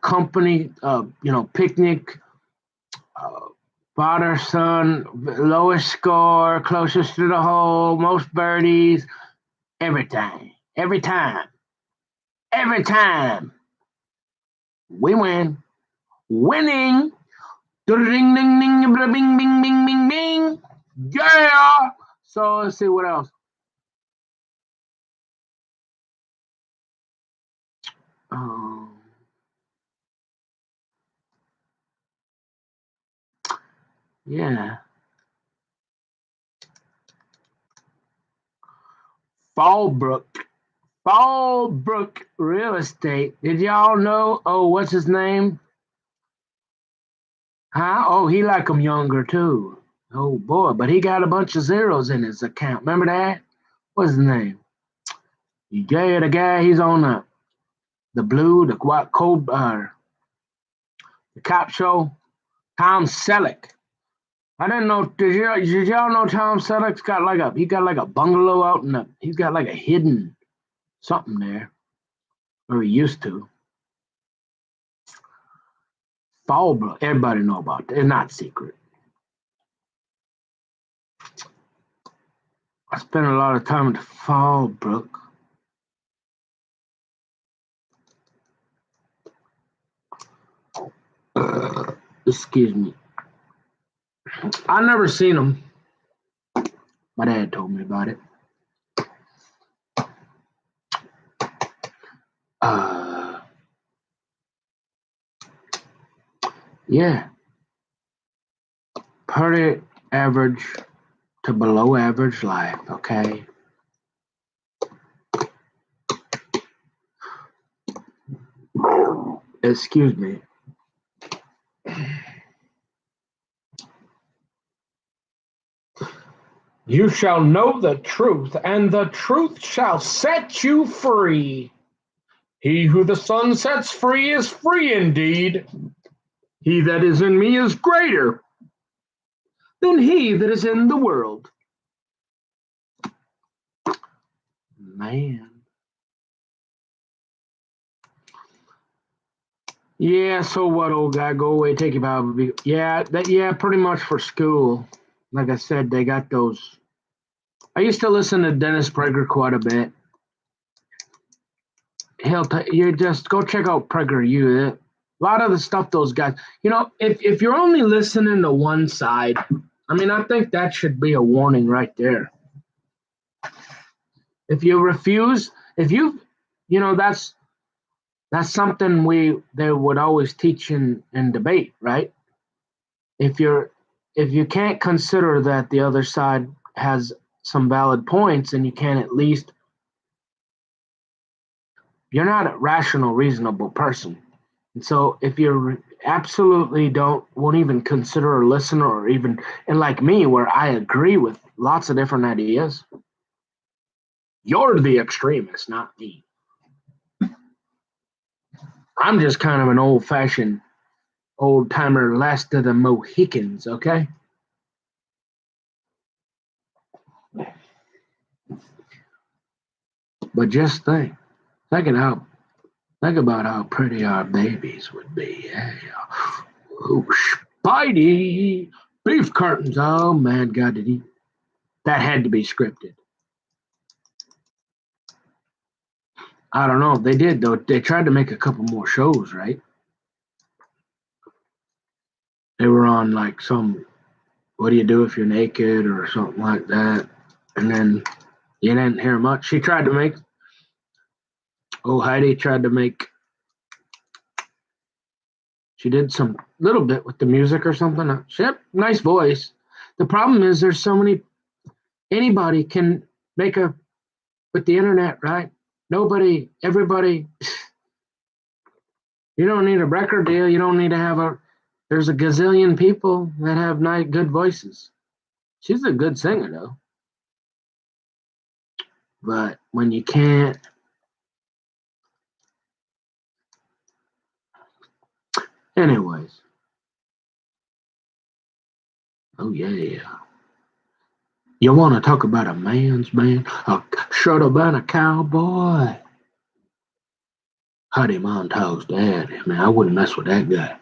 company, picnic, uh, father-son, lowest score, closest to the hole, most birdies, everything, every time, every time. We win. Winning. Ding, ding, ding, bing, bing, bing, bing, bing. Yeah. So let's see what else. Um, yeah. Fallbrook. Fallbrook Real Estate. Did y'all know? Oh, what's his name? Huh? Oh, he like him younger too. Oh boy, but he got a bunch of zeros in his account. Remember that? What's his name? Yeah, the guy. He's on the blue, the what? Cold, the cop show. Tom Selleck. I didn't know. Did y'all know Tom Selleck's got like a bungalow out in the. He's got like a hidden something there, or he used to. Fallbrook. Everybody know about that. It's not secret. I spent a lot of time at Fallbrook. Excuse me. I never seen him. My dad told me about it. Uh, yeah, pretty average to below average life. Okay. Excuse me. You shall know the truth, and the truth shall set you free. He who the Son sets free is free indeed. He that is in me is greater than he that is in the world. Man. Yeah, so what, old guy? Go away, take your Bible. Yeah, pretty much for school. Like I said, they got those. I used to listen to Dennis Prager quite a bit. You just go check out Prager U. A lot of the stuff those guys, if you're only listening to one side, I mean, I think that should be a warning right there. If you refuse, if you know, that's something they would always teach in debate, right? If you can't consider that the other side has some valid points, and you can at least, you're not a rational, reasonable person. And so if you absolutely won't even consider or listen, or even, and like me, where I agree with lots of different ideas, you're the extremist, not me. I'm just kind of an old fashioned, old timer, last of the Mohicans, okay? But just think it out. Think about how pretty our babies would be. Yeah. Oh, Spidey! Beef curtains. Oh, man, God, did he? That had to be scripted. I don't know. They did, though. They tried to make a couple more shows, right? They were on like some, what do you do if you're naked, or something like that. And then you didn't hear much. She tried to make, Heidi tried to make, she did some little bit with the music or something. She had a nice voice. The problem is there's so many, anybody can make with the internet, right? Everybody, you don't need a record deal. You don't need to there's a gazillion people that have good voices. She's a good singer, though. But when you can't, anyways, Oh yeah. You want to talk about a man's man? Should have been a cowboy. Huddy Montauk's daddy. Man, I wouldn't mess with that guy.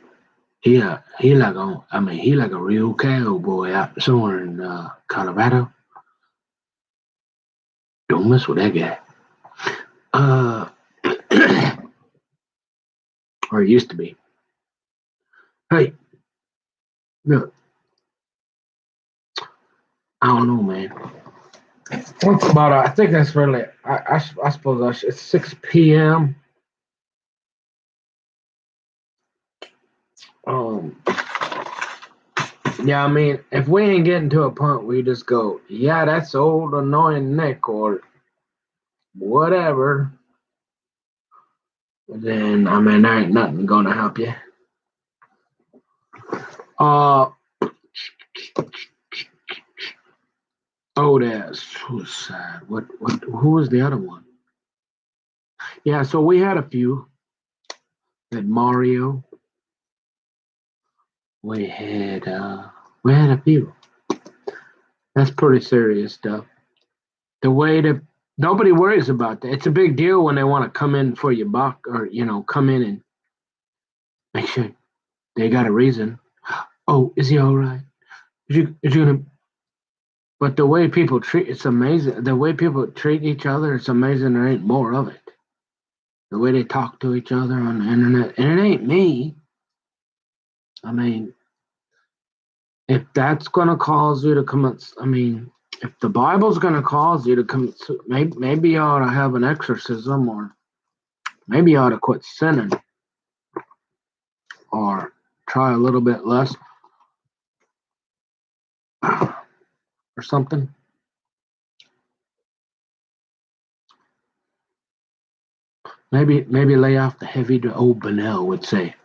He like he like a real cowboy out somewhere in Colorado. Don't mess with that guy. Uh, or it used to be. Hey, look, I don't know, man. What's about? I think that's really. I suppose it's 6 p.m. Um, yeah, I mean, if we ain't getting to a point where you just go, yeah, that's old annoying Nick or whatever, then I mean, there ain't nothing gonna help you. Uh, oh, that's who's sad. Who was the other one? Yeah, so we had a few. Had Mario. We had we had a few. That's pretty serious stuff. The way that nobody worries about that. It's a big deal when they want to come in for your buck or come in and make sure they got a reason. Oh, is he all right? Is you gonna? But the way people treat it's amazing. The way people treat each other, it's amazing. There ain't more of it. The way they talk to each other on the internet, and it ain't me. I mean, if that's gonna cause you to commit, I mean, if the Bible's gonna cause you to commit, maybe you ought to have an exorcism, or maybe you ought to quit sinning, or try a little bit less, or something. Maybe lay off the heavy. Old Benel would say,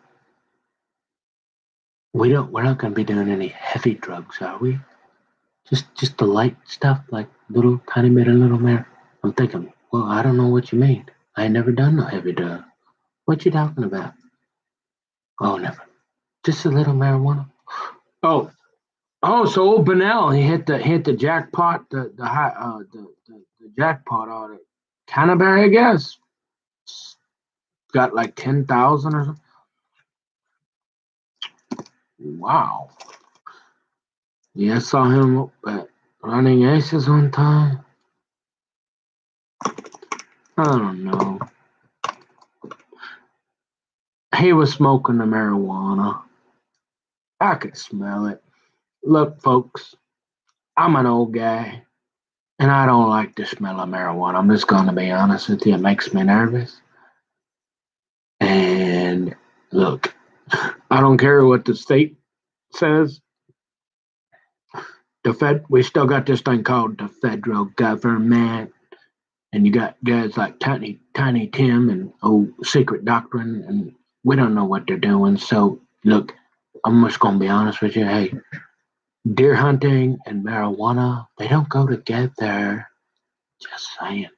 We're not gonna be doing any heavy drugs, are we? Just the light stuff, like little tiny bit of little mer. I'm thinking, well, I don't know what you mean. I ain't never done no heavy drug. What you talking about? Oh, never. Just a little marijuana. Oh, so old Benel, he hit the jackpot, the high the jackpot on it. Canterbury, I guess. Got like 10,000 or something. Wow. Yeah, I saw him up at Running Aces one time. I don't know. He was smoking the marijuana. I could smell it. Look, folks, I'm an old guy, and I don't like the smell of marijuana. I'm just going to be honest with you. It makes me nervous. And look, I don't care what the state says. We still got this thing called the federal government. And you got guys like Tiny Tim and Secret Doctrine, and we don't know what they're doing. So, look, I'm just going to be honest with you. Hey, deer hunting and marijuana, they don't go together. Just saying.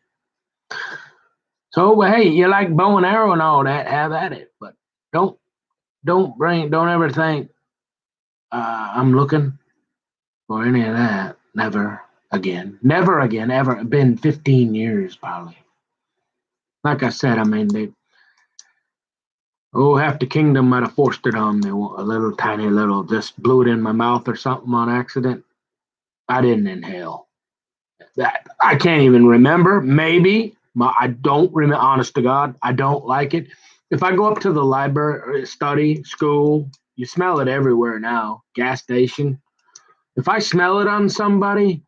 So hey, you like bow and arrow and all that, have at it. But don't don't ever think I'm looking for any of that. Never again. Never again, ever. Been 15 years probably. Like I said, I mean half the kingdom might have forced it on me. A little tiny little just blew it in my mouth or something on accident. I didn't inhale. That I can't even remember. Maybe I don't remember. Honest to God, I don't like it. If I go up to the library, study, school, you smell it everywhere now. Gas station. If I smell it on somebody,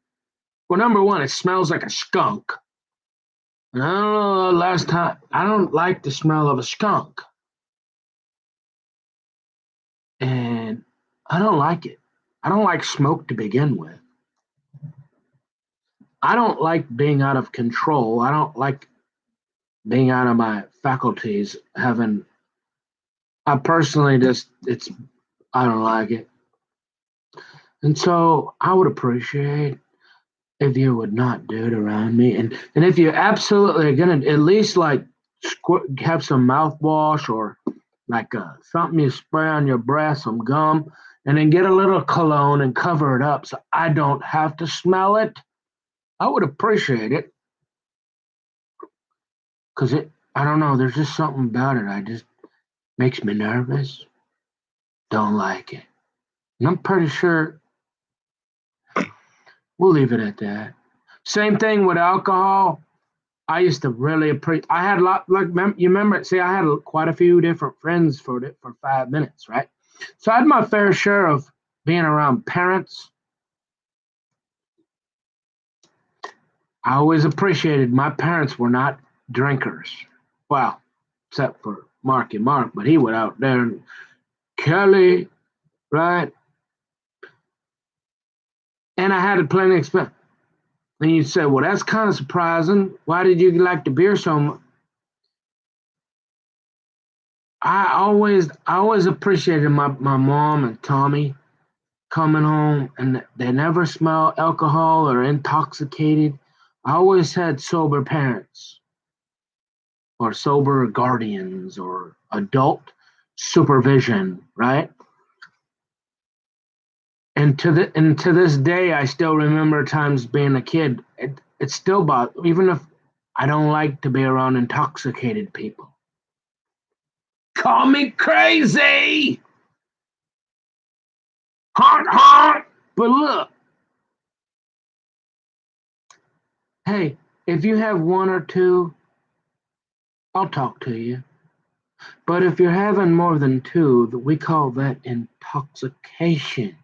well, number one, it smells like a skunk. And I don't know. Last time, I don't like the smell of a skunk, and I don't like it. I don't like smoke to begin with. I don't like being out of control. I don't like being out of my faculties, having I personally I don't like it. And so I would appreciate if you would not do it around me. And if you absolutely are going to at least like have some mouthwash or like something you spray on your breath, some gum, and then get a little cologne and cover it up so I don't have to smell it. I would appreciate it because I don't know, there's just something about it. I just makes me nervous. Don't like it. And I'm pretty sure we'll leave it at that. Same thing with alcohol. I used to really appreciate. I had a lot like you remember. See, I had quite a few different friends for 5 minutes, right? So I had my fair share of being around parents. I always appreciated my parents were not drinkers. Well, except for Marky Mark, but he went out there and Kelly, right? And I had plenty of experience. And you say, well, that's kind of surprising. Why did you like the beer so much? I always appreciated my mom and Tommy coming home and they never smell alcohol or intoxicated. I always had sober parents or sober guardians or adult supervision, right? And to this day, I still remember times being a kid. It's still about even if I don't like to be around intoxicated people. Call me crazy, hot, hot. But look, hey, if you have one or two, I'll talk to you. But if you're having more than two, we call that intoxication.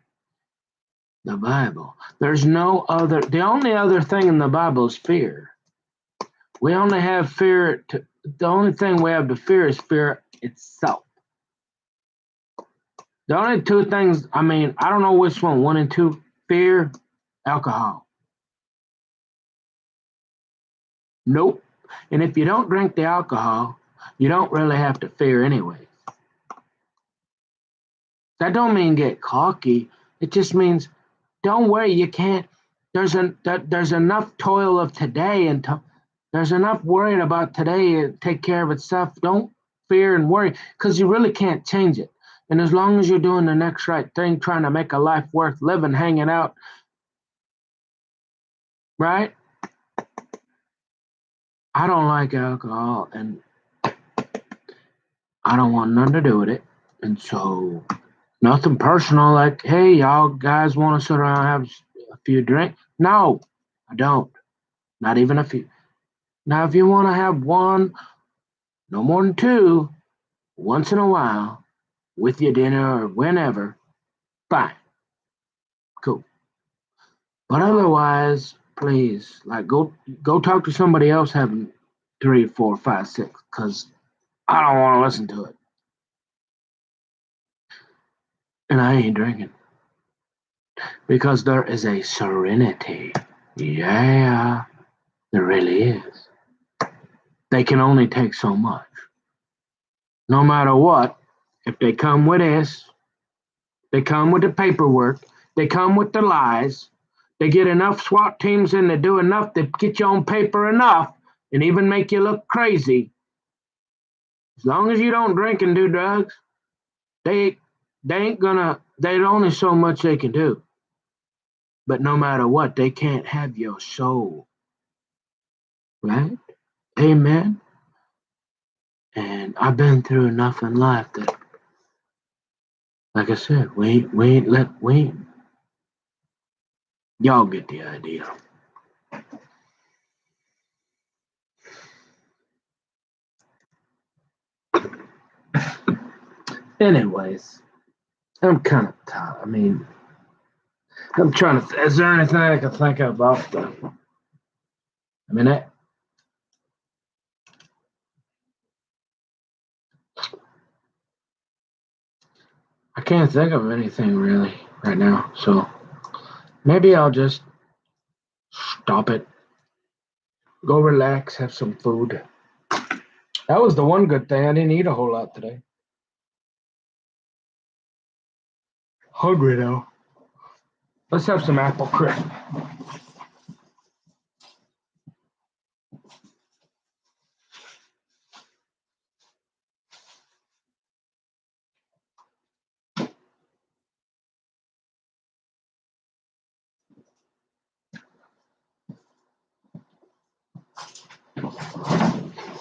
The Bible. There's no other. The only other thing in the Bible is fear. We only have fear. The only thing we have to fear is fear itself. The only two things. I mean, I don't know which one. One and two. Fear, alcohol. Nope. And if you don't drink the alcohol, you don't really have to fear anyway. That don't mean get cocky. It just means don't worry. You can't. There's enough toil of today and there's enough worrying about today to take care of itself. Don't fear and worry because you really can't change it. And as long as you're doing the next right thing, trying to make a life worth living, hanging out, right? I don't like alcohol and I don't want nothing to do with it. And so nothing personal, like, hey, y'all guys want to sit around and have a few drinks? No, I don't. Not even a few. Now, if you want to have one, no more than two, once in a while, with your dinner or whenever, fine, cool. But otherwise, please, like, go talk to somebody else having three, four, five, six, because I don't want to listen to it, and I ain't drinking because there is a serenity. Yeah, there really is. They can only take so much. No matter what, if they come with this, they come with the paperwork, they come with the lies, they get enough SWAT teams in to do enough to get you on paper enough and even make you look crazy. As long as you don't drink and do drugs, they ain't gonna there's only so much they can do. But no matter what, they can't have your soul. Right? Amen. And I've been through enough in life that, like I said, y'all get the idea. Anyways, I'm kind of tired. I mean, I'm trying to. Is there anything I can think of off the? I mean, I can't think of anything really right now. So maybe I'll just stop it. Go relax, have some food. That was the one good thing. I didn't eat a whole lot today. Hungry though. Let's have some apple crisp.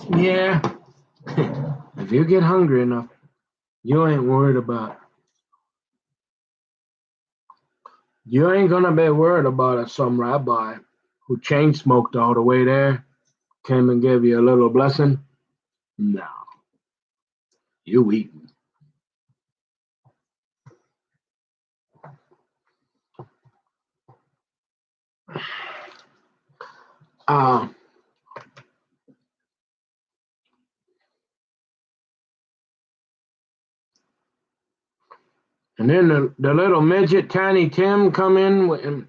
Yeah. If you get hungry enough, you ain't worried about. You ain't gonna be worried about it. Some rabbi who chain smoked all the way there came and gave you a little blessing. No, you eating. Uh, and then the little midget, Tiny Tim, come in and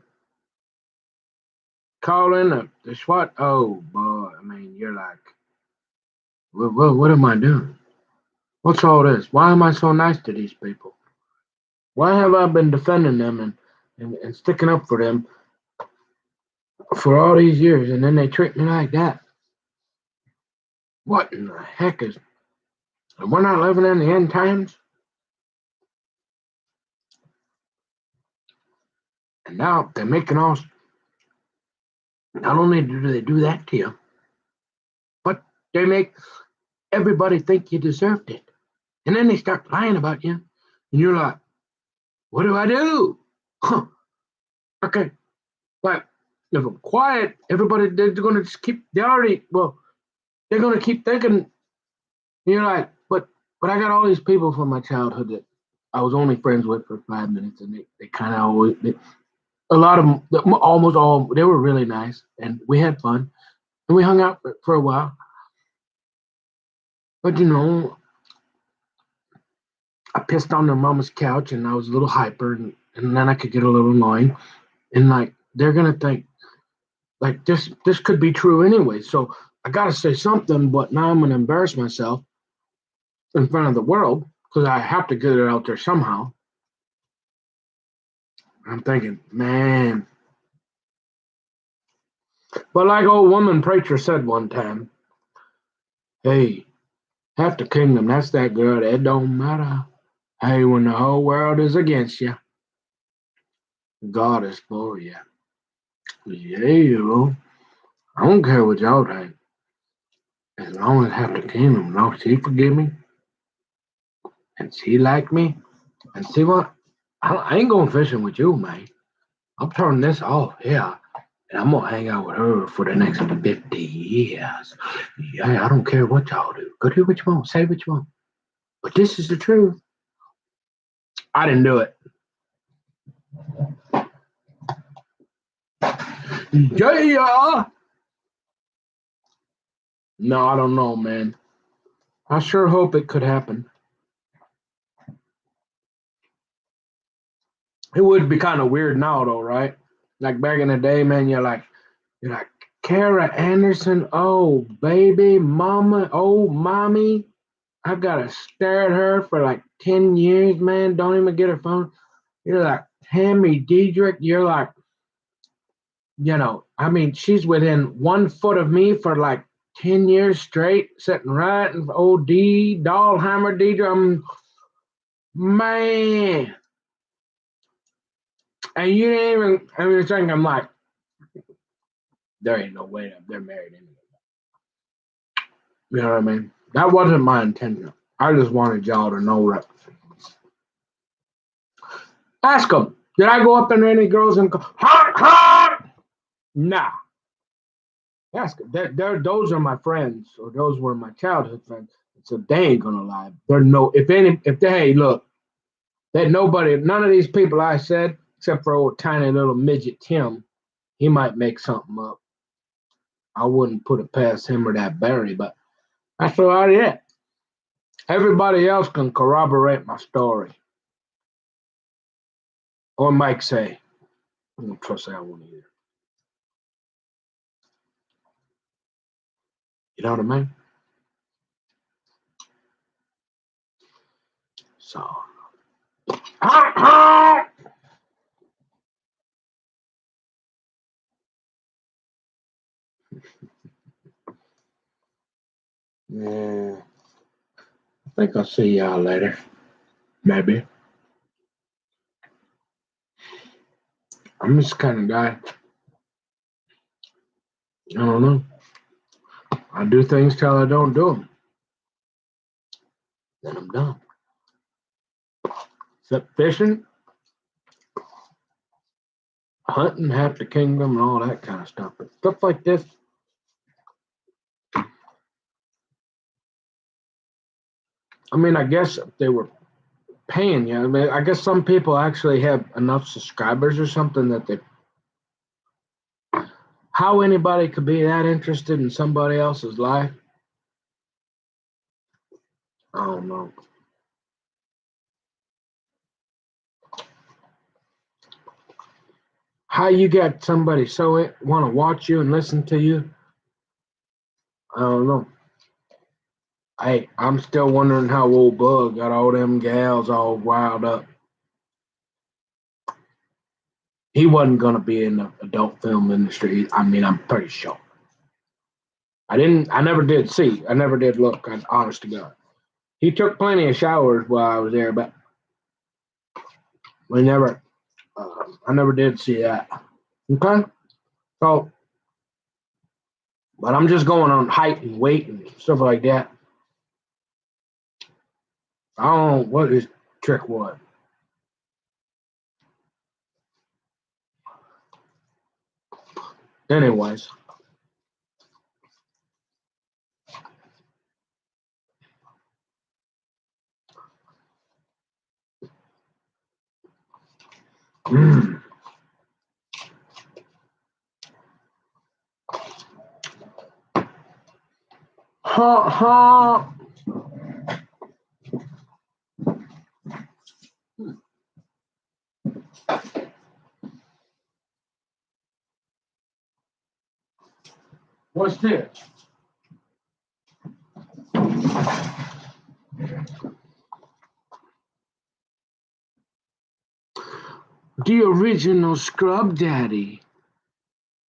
call in the SWAT. Oh boy, I mean, you're like, what am I doing? What's all this? Why am I so nice to these people? Why have I been defending them and sticking up for them for all these years, and then they treat me like that? What in the heck is? And we're not living in the end times. And now they're making all. Not only do they do that to you, but they make everybody think you deserved it. And then they start lying about you. And you're like, what do I do? Huh, okay. But if I'm quiet, everybody, they're going to just keep, they're going to keep thinking. And you're like, but I got all these people from my childhood that I was only friends with for 5 minutes. And they kind of always, a lot of them, almost all, they were really nice. And we had fun. And we hung out for a while. But I pissed on their mama's couch and I was a little hyper and then I could get a little annoying. And like they're gonna think like this could be true anyway. So I gotta say something, but now I'm gonna embarrass myself in front of the world because I have to get it out there somehow. I'm thinking, man. But like old woman preacher said one time, hey, half the kingdom, that's that good. It don't matter. Hey, when the whole world is against you, God is for you. Yeah, I don't care what y'all think. As long as half the kingdom knows she forgive me and she like me, and see what? I ain't going fishing with you, man. I'm turning this off here, and I'm gonna hang out with her for the next 50 years. Yeah, I don't care what y'all do. Go do what you want, say what you want. But this is the truth. I didn't do it. Yeah. No, I don't know, man. I sure hope it could happen. It would be kind of weird now, though, right? Like back in the day, man, you're like, Kara Anderson, oh baby, mama, oh mommy. I've got to stare at her for like 10 years, man. Don't even get her phone. You're like Tammy Diedrich. You're like, I mean, she's within 1 foot of me for like 10 years straight, sitting right in old D, Dahlheimer Diedrich. Man. And you didn't even, I mean, thinking, I'm like, there ain't no way they're married anyway. You know what I mean? That wasn't my intention. I just wanted y'all to know that. Ask them. Did I go up in any girls and go, heart, heart? Nah. Ask them. Those are my friends, or those were my childhood friends. So they ain't gonna lie. They're no. If they, hey, look, that nobody, none of these people I said, except for old tiny little midget Tim, he might make something up. I wouldn't put it past him or that Barry, but that's about it. Everybody else can corroborate my story. Or Mike say, I don't trust that one either. You know what I mean? So, yeah, I think I'll see y'all later. Maybe. I'm this kind of guy. I don't know. I do things till I don't do them. Then I'm done. Except fishing, hunting, half the kingdom, and all that kind of stuff. But stuff like this, I mean, I guess if they were paying you, I mean, I guess some people actually have enough subscribers or something that they. How anybody could be that interested in somebody else's life, I don't know. How you got somebody so want to watch you and listen to you, I don't know. Hey, I'm still wondering how old Bug got all them gals all wild up. He wasn't gonna be in the adult film industry. I mean, I'm pretty sure. I never did see. I never did look. Honest to God, he took plenty of showers while I was there, but we never. I never did see that. Okay, so, but I'm just going on height and weight and stuff like that. I don't know what his trick was. Anyways. Mm. Ha ha. What's this? The original Scrub Daddy.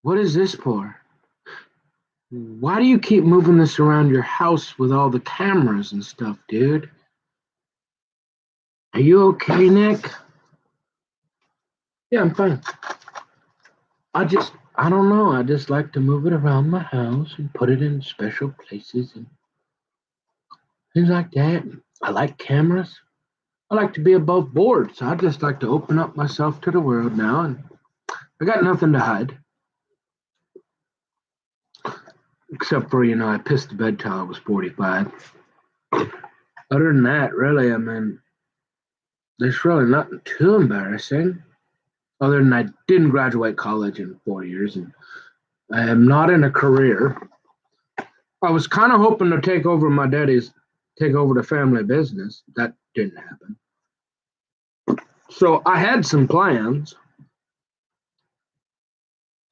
What is this for? Why do you keep moving this around your house with all the cameras and stuff, dude? Are you okay, Nick? Yeah, I'm fine. I don't know. I just like to move it around my house and put it in special places and things like that. I like cameras. I like to be above board, so I just like to open up myself to the world now, and I got nothing to hide. Except for, I pissed the bed till I was 45. Other than that, really, I mean, there's really nothing too embarrassing. Other than I didn't graduate college in 4 years, and I am not in a career. I was kind of hoping to take over the family business. That didn't happen. So I had some plans.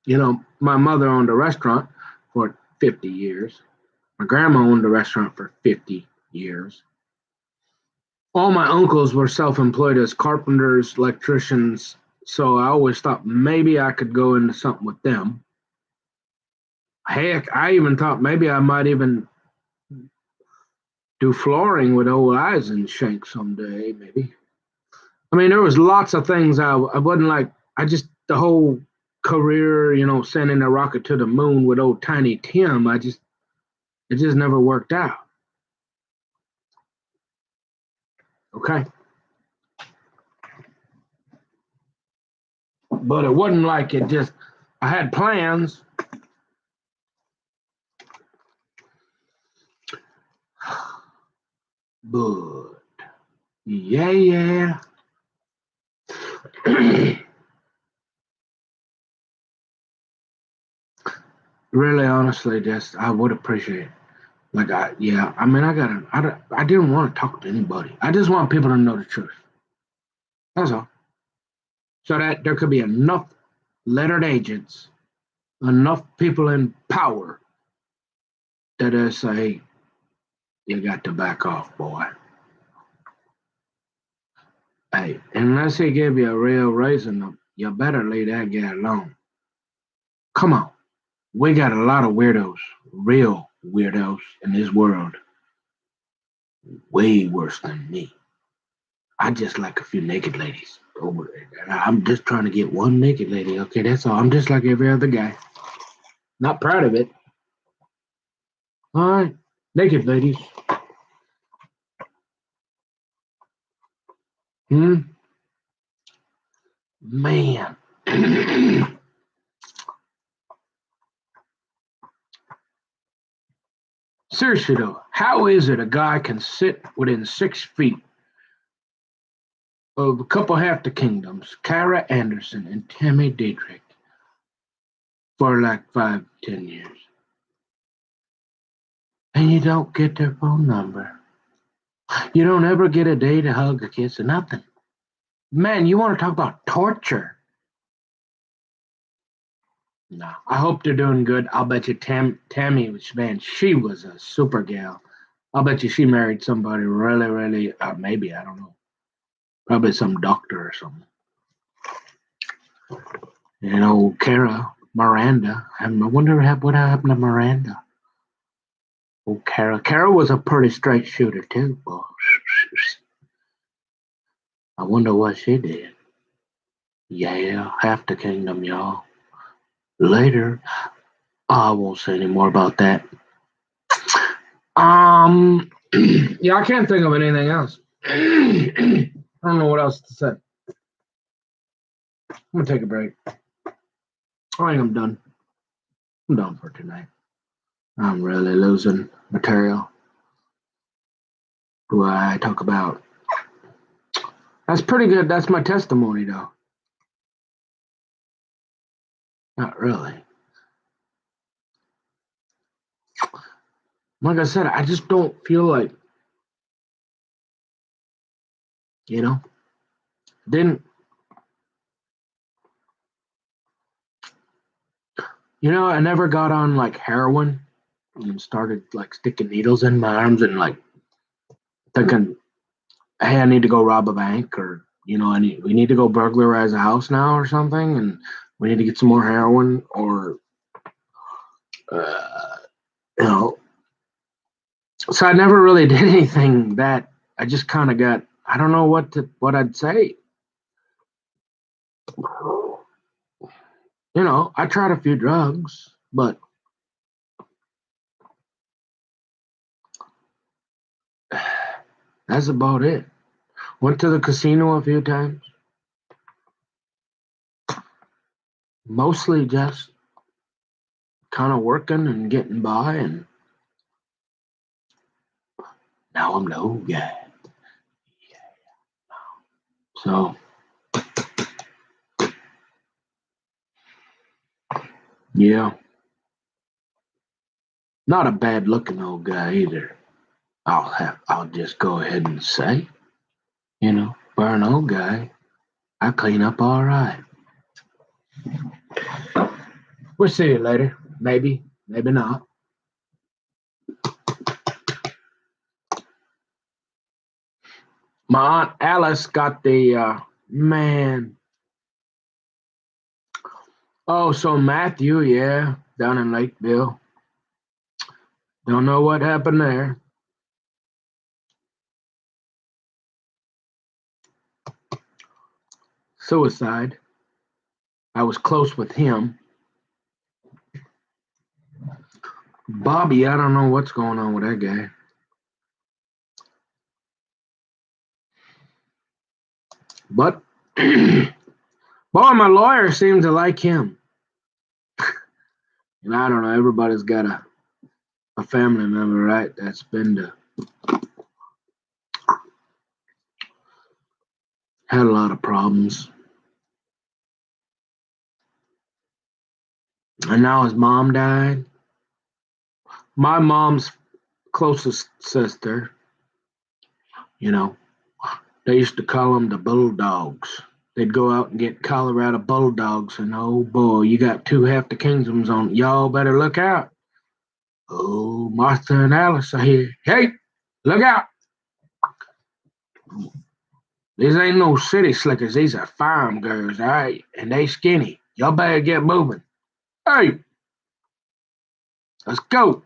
My mother owned a restaurant for 50 years. My grandma owned a restaurant for 50 years. All my uncles were self-employed as carpenters, electricians, so I always thought maybe I could go into something with them. Heck, I even thought maybe I might even do flooring with old Eisenshank someday, maybe. I mean, there was lots of things I wasn't like. The whole career, sending a rocket to the moon with old Tiny Tim. It just never worked out. Okay. But it wasn't like I had plans. But, yeah. Really, honestly, I would appreciate. Like, I didn't want to talk to anybody. I just want people to know the truth. That's all. So that there could be enough lettered agents, enough people in power that they say, you got to back off, boy. Hey, unless he give you a real reason, you better leave that guy alone. Come on. We got a lot of weirdos, real weirdos in this world. Way worse than me. I just like a few naked ladies. I'm just trying to get one naked lady. Okay, that's all. I'm just like every other guy. Not proud of it. All right. Naked ladies. Man. Seriously though, how is it a guy can sit within 6 feet of a couple half the kingdoms, Kara Anderson and Tammy Dietrich, for like 5, 10 years, and you don't get their phone number? You don't ever get a day to hug or kiss or nothing. Man, you want to talk about torture? No, I hope they're doing good. I'll bet you Tammy, man, she was a super gal. I'll bet you she married somebody really, really, maybe, I don't know, probably some doctor or something. You know, Kara, Miranda. I wonder what happened to Miranda. Oh, Kara. Kara was a pretty straight shooter, too. Well, I wonder what she did. Yeah, half the kingdom, y'all. Later. I won't say any more about that. Yeah, I can't think of anything else. I don't know what else to say. I'm gonna take a break. I think I'm done. I'm done for tonight. I'm really losing material. Who I talk about. That's pretty good. That's my testimony, though. Not really. Like I said, I just don't feel like, you know, didn't, I never got on like heroin and started like sticking needles in my arms and like thinking, hey, I need to go rob a bank, or, we need to go burglarize a house now or something, and we need to get some more heroin, or, uh, you know, so I never really did anything that I just kind of got, I don't know what I'd say. I tried a few drugs, but that's about it. Went to the casino a few times. Mostly just kind of working and getting by, and now I'm the old guy. So, yeah, not a bad looking old guy either. I'll just go ahead and say, for an old guy, I clean up all right. We'll see you later. Maybe, maybe not. My Aunt Alice got the man. Oh, so Matthew, yeah, down in Lakeville. Don't know what happened there. Suicide. I was close with him. Bobby, I don't know what's going on with that guy. But, boy, my lawyer seems to like him. And I don't know, everybody's got a family member, right, that's been had a lot of problems. And now his mom died. My mom's closest sister, you know, they used to call them the Bulldogs. They'd go out and get Colorado Bulldogs, and oh boy, you got two half the kingdoms on. Y'all better look out. Oh, Martha and Alice are here. Hey, look out. These ain't no city slickers. These are farm girls, all right? And they skinny. Y'all better get moving. Hey, let's go.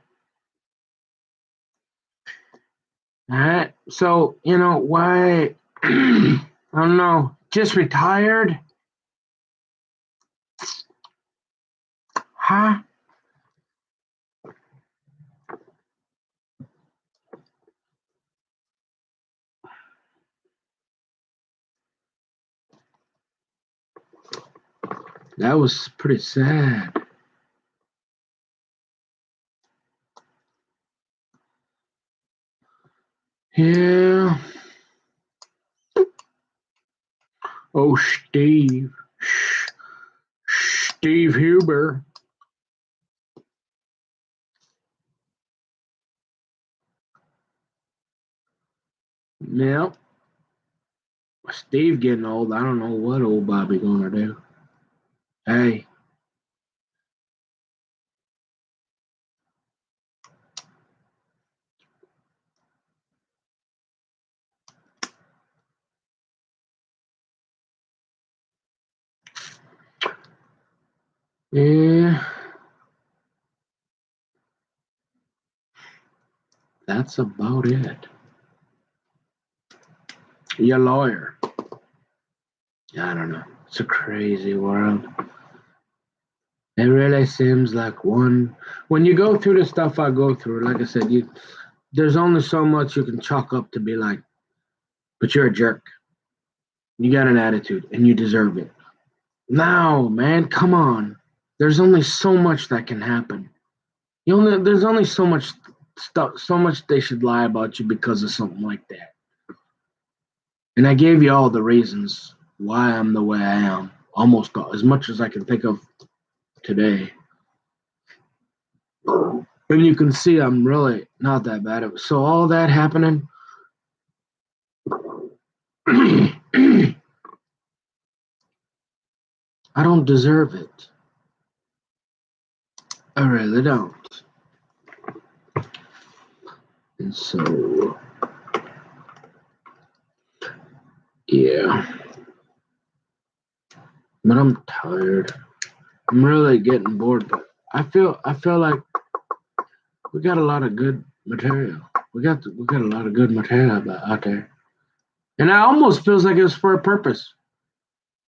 All right. So, why? I don't know. Just retired? Huh? That was pretty sad. Yeah. Oh, Steve. Steve Huber. Yeah. Steve getting old. I don't know what old Bobby gonna do. Hey. Yeah. That's about it. Your lawyer. I don't know. It's a crazy world. It really seems like when you go through the stuff I go through, like I said, there's only so much you can chalk up to be like, but you're a jerk. You got an attitude and you deserve it. No, man, come on. There's only so much that can happen. There's only so much stuff, so much they should lie about you because of something like that. And I gave you all the reasons why I'm the way I am, almost as much as I can think of today. And you can see I'm really not that bad. So all that happening, I don't deserve it. I really don't. And so, yeah. But I'm tired. I'm really getting bored. But I feel like we got a lot of good material. We got a lot of good material out there. And it almost feels like it was for a purpose.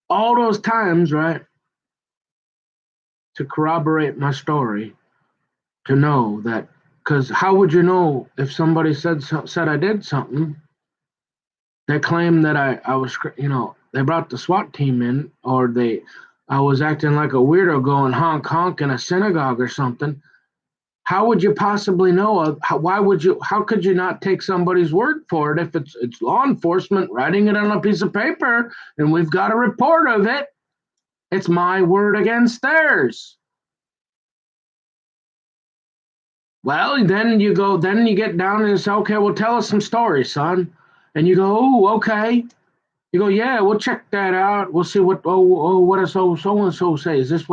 All those times, right, to corroborate my story, to know that, because how would you know if somebody said I did something? They claimed that I was, they brought the SWAT team in, or I was acting like a weirdo going honk honk in a synagogue or something. How would you possibly know? How could you not take somebody's word for it if it's law enforcement writing it on a piece of paper and we've got a report of it? It's my word against theirs. Well, then you get down and say, okay, well, tell us some stories, son. And you go, oh, okay. You go, yeah, we'll check that out. We'll see what does so and so say? Is this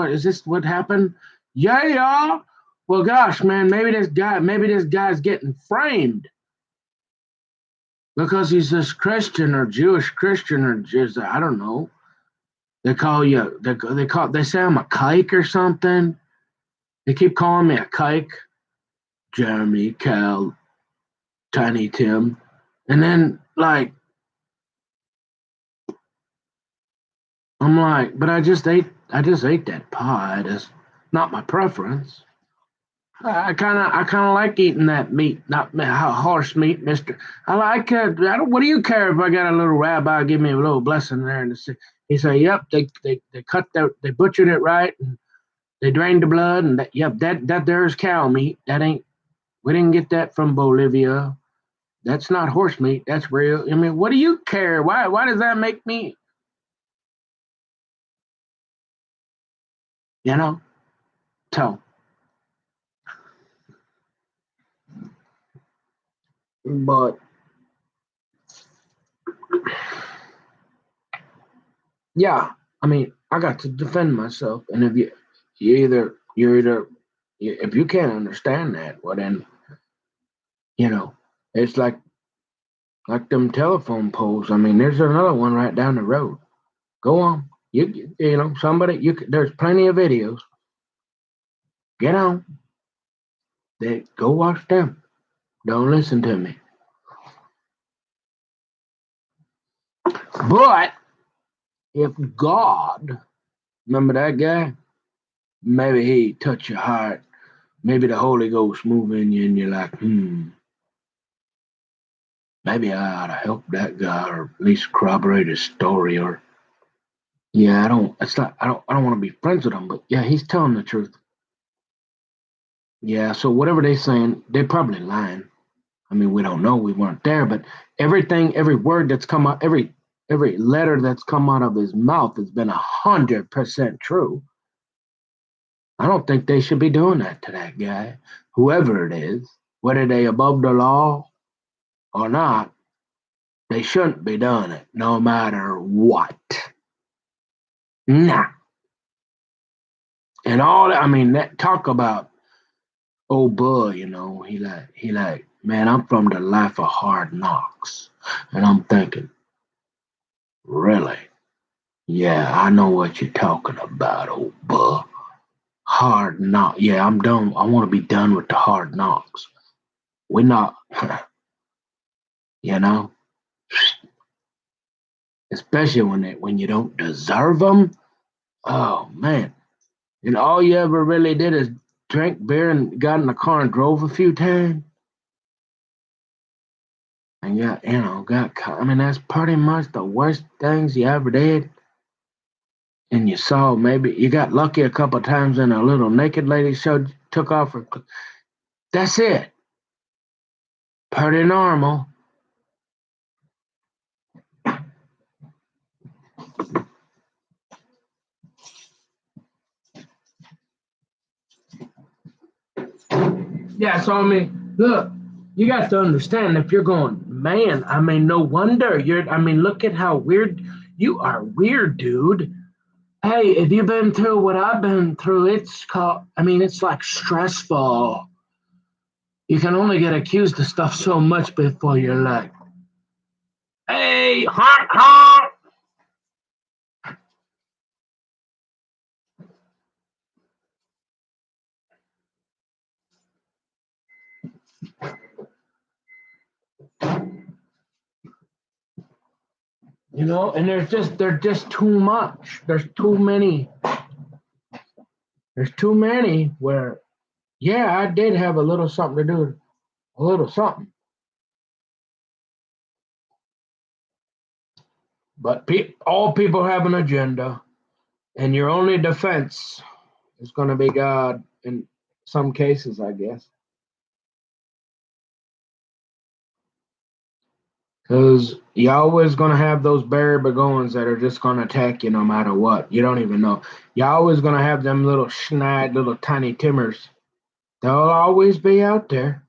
what happened? Yeah, yeah. Well, gosh, man, maybe this guy's getting framed because he's this Christian or Jewish Christian or just I don't know. They call you they say I'm a kike or something. They keep calling me a kike. Jeremy, Cal, Tiny Tim, and then I'm like, but I just ate that pie. It's not my preference. I kind of like eating that meat, not horse meat, Mister. I like it. I don't. What do you care if I got a little rabbi give me a little blessing there? And he said, "Yep, they butchered it right, and they drained the blood, and that there's cow meat. That ain't. We didn't get that from Bolivia. That's not horse meat. That's real. I mean, what do you care? Why does that make me? You know? So, but yeah, I mean, I got to defend myself, and if you're either if you can't understand that, well then it's like them telephone poles. I mean, there's another one right down the road. Go on, somebody there's plenty of videos. Get on, they go watch them. Don't listen to me. But if God, remember that guy? Maybe he touch your heart. Maybe the Holy Ghost move in you, and you're like, maybe I ought to help that guy, or at least corroborate his story, or Yeah, I don't. It's not. I don't want to be friends with him, but yeah, he's telling the truth. Yeah. So whatever they saying, they're probably lying. I mean, we don't know. We weren't there, but everything, every word that's come out, every letter that's come out of his mouth has been 100% true. I don't think they should be doing that to that guy, whoever it is, whether they above the law or not. They shouldn't be doing it, no matter what. Nah. And all that, I mean, that talk about old Bud, he like, man, I'm from the life of hard knocks. And I'm thinking, really? Yeah, I know what you're talking about, old Bud. Hard knock. Yeah, I'm done. I want to be done with the hard knocks. We're not, you know, especially when you don't deserve them. Oh man. And all you ever really did is drank beer and got in the car and drove a few times. And got caught. I mean, that's pretty much the worst things you ever did. And you saw maybe you got lucky a couple times and a little naked lady took off her. That's it. Pretty normal. Yeah, so I mean, look, you got to understand if you're going, man, I mean, no wonder I mean, look at how weird you are weird, dude. Hey, if you've been through what I've been through, I mean, it's like stressful. You can only get accused of stuff so much before you're like, hey, honk, honk. And there's just too much. There's too many where, yeah, I did have a little something to do, a little something. But all people have an agenda, and your only defense is going to be God in some cases, I guess. Because you're always going to have those Barry Begoins that are just going to attack you no matter what. You don't even know. You're always going to have them little schneid, little tiny Timmers. They'll always be out there.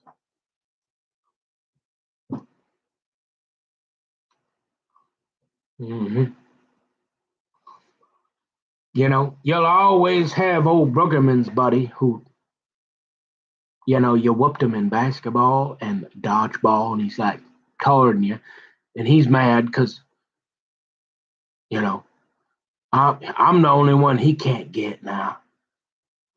hmm You'll always have old Bruggerman's buddy who, you whooped him in basketball and dodgeball, and he's like coloring you, and he's mad because, you know, I'm the only one he can't get now.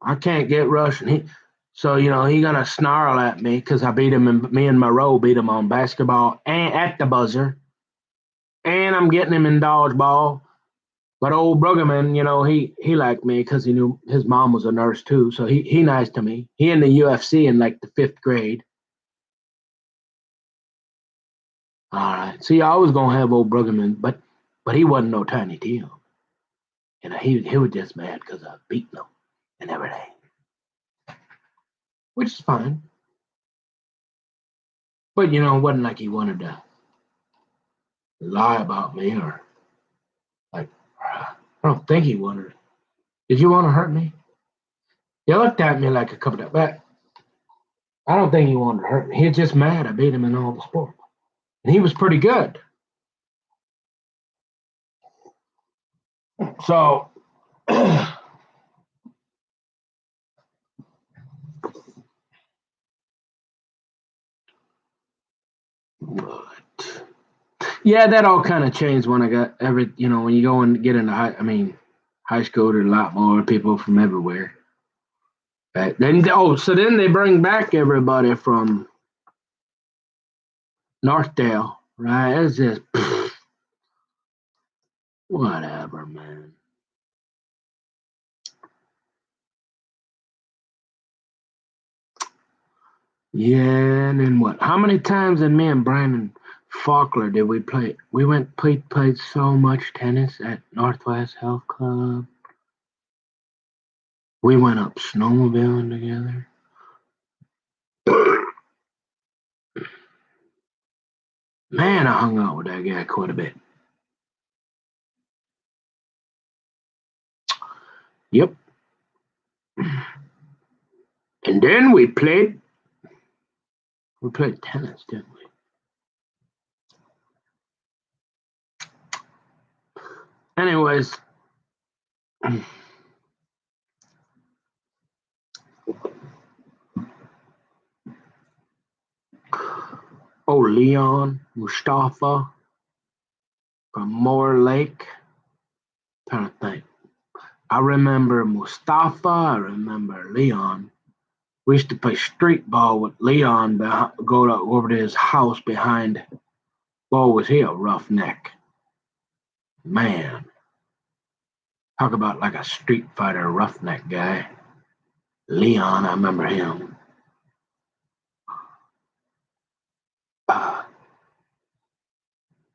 I can't get Russian. So he gonna snarl at me because I beat him, and me and Moreau beat him on basketball and at the buzzer, and I'm getting him in dodgeball. But old Bruggerman, he liked me because he knew his mom was a nurse too. So he nice to me. He in the UFC in like the 5th grade. All right. See, I was gonna have old Bruggerman, but he wasn't no Tiny Tim. He was just mad because I beat him and everything, which is fine. But it wasn't like he wanted to lie about me or like. I don't think he wanted. Did you want to hurt me? He looked at me like a couple of but I don't think he wanted to hurt me. He was just mad I beat him in all the sports. And he was pretty good. So yeah, that all kind of changed when I got when you go and get into high school, there's a lot more people from everywhere. Right? So then they bring back everybody from Northdale, right? It's just whatever, man. Yeah, and then what? How many times did me and Brandon Faulkner, did we play? We played so much tennis at Northwest Health Club. We went up snowmobiling together. Man, I hung out with that guy quite a bit. Yep. And then we played tennis, didn't we? Anyways, oh, Leon, Mustafa from Moore Lake. Trying to think. I remember Mustafa. I remember Leon. We used to play street ball with Leon. Go over to his house behind. Boy, was he a roughneck. Man, talk about like a street fighter roughneck guy. Leon, I remember him.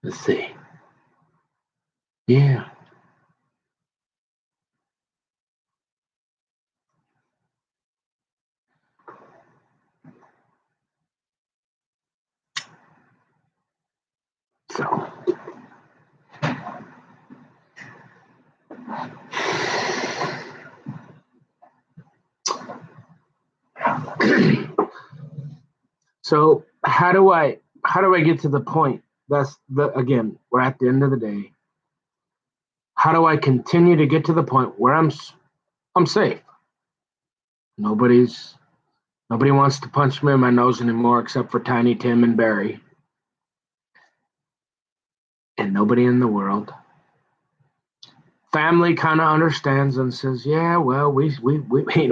Let's see. Yeah. So. So how do I get to the point? Again, we're at the end of the day. How do I continue to get to the point where I'm safe? Nobody wants to punch me in my nose anymore except for Tiny Tim and Barry. And nobody in the world. Family kind of understands and says, yeah, well, we hey,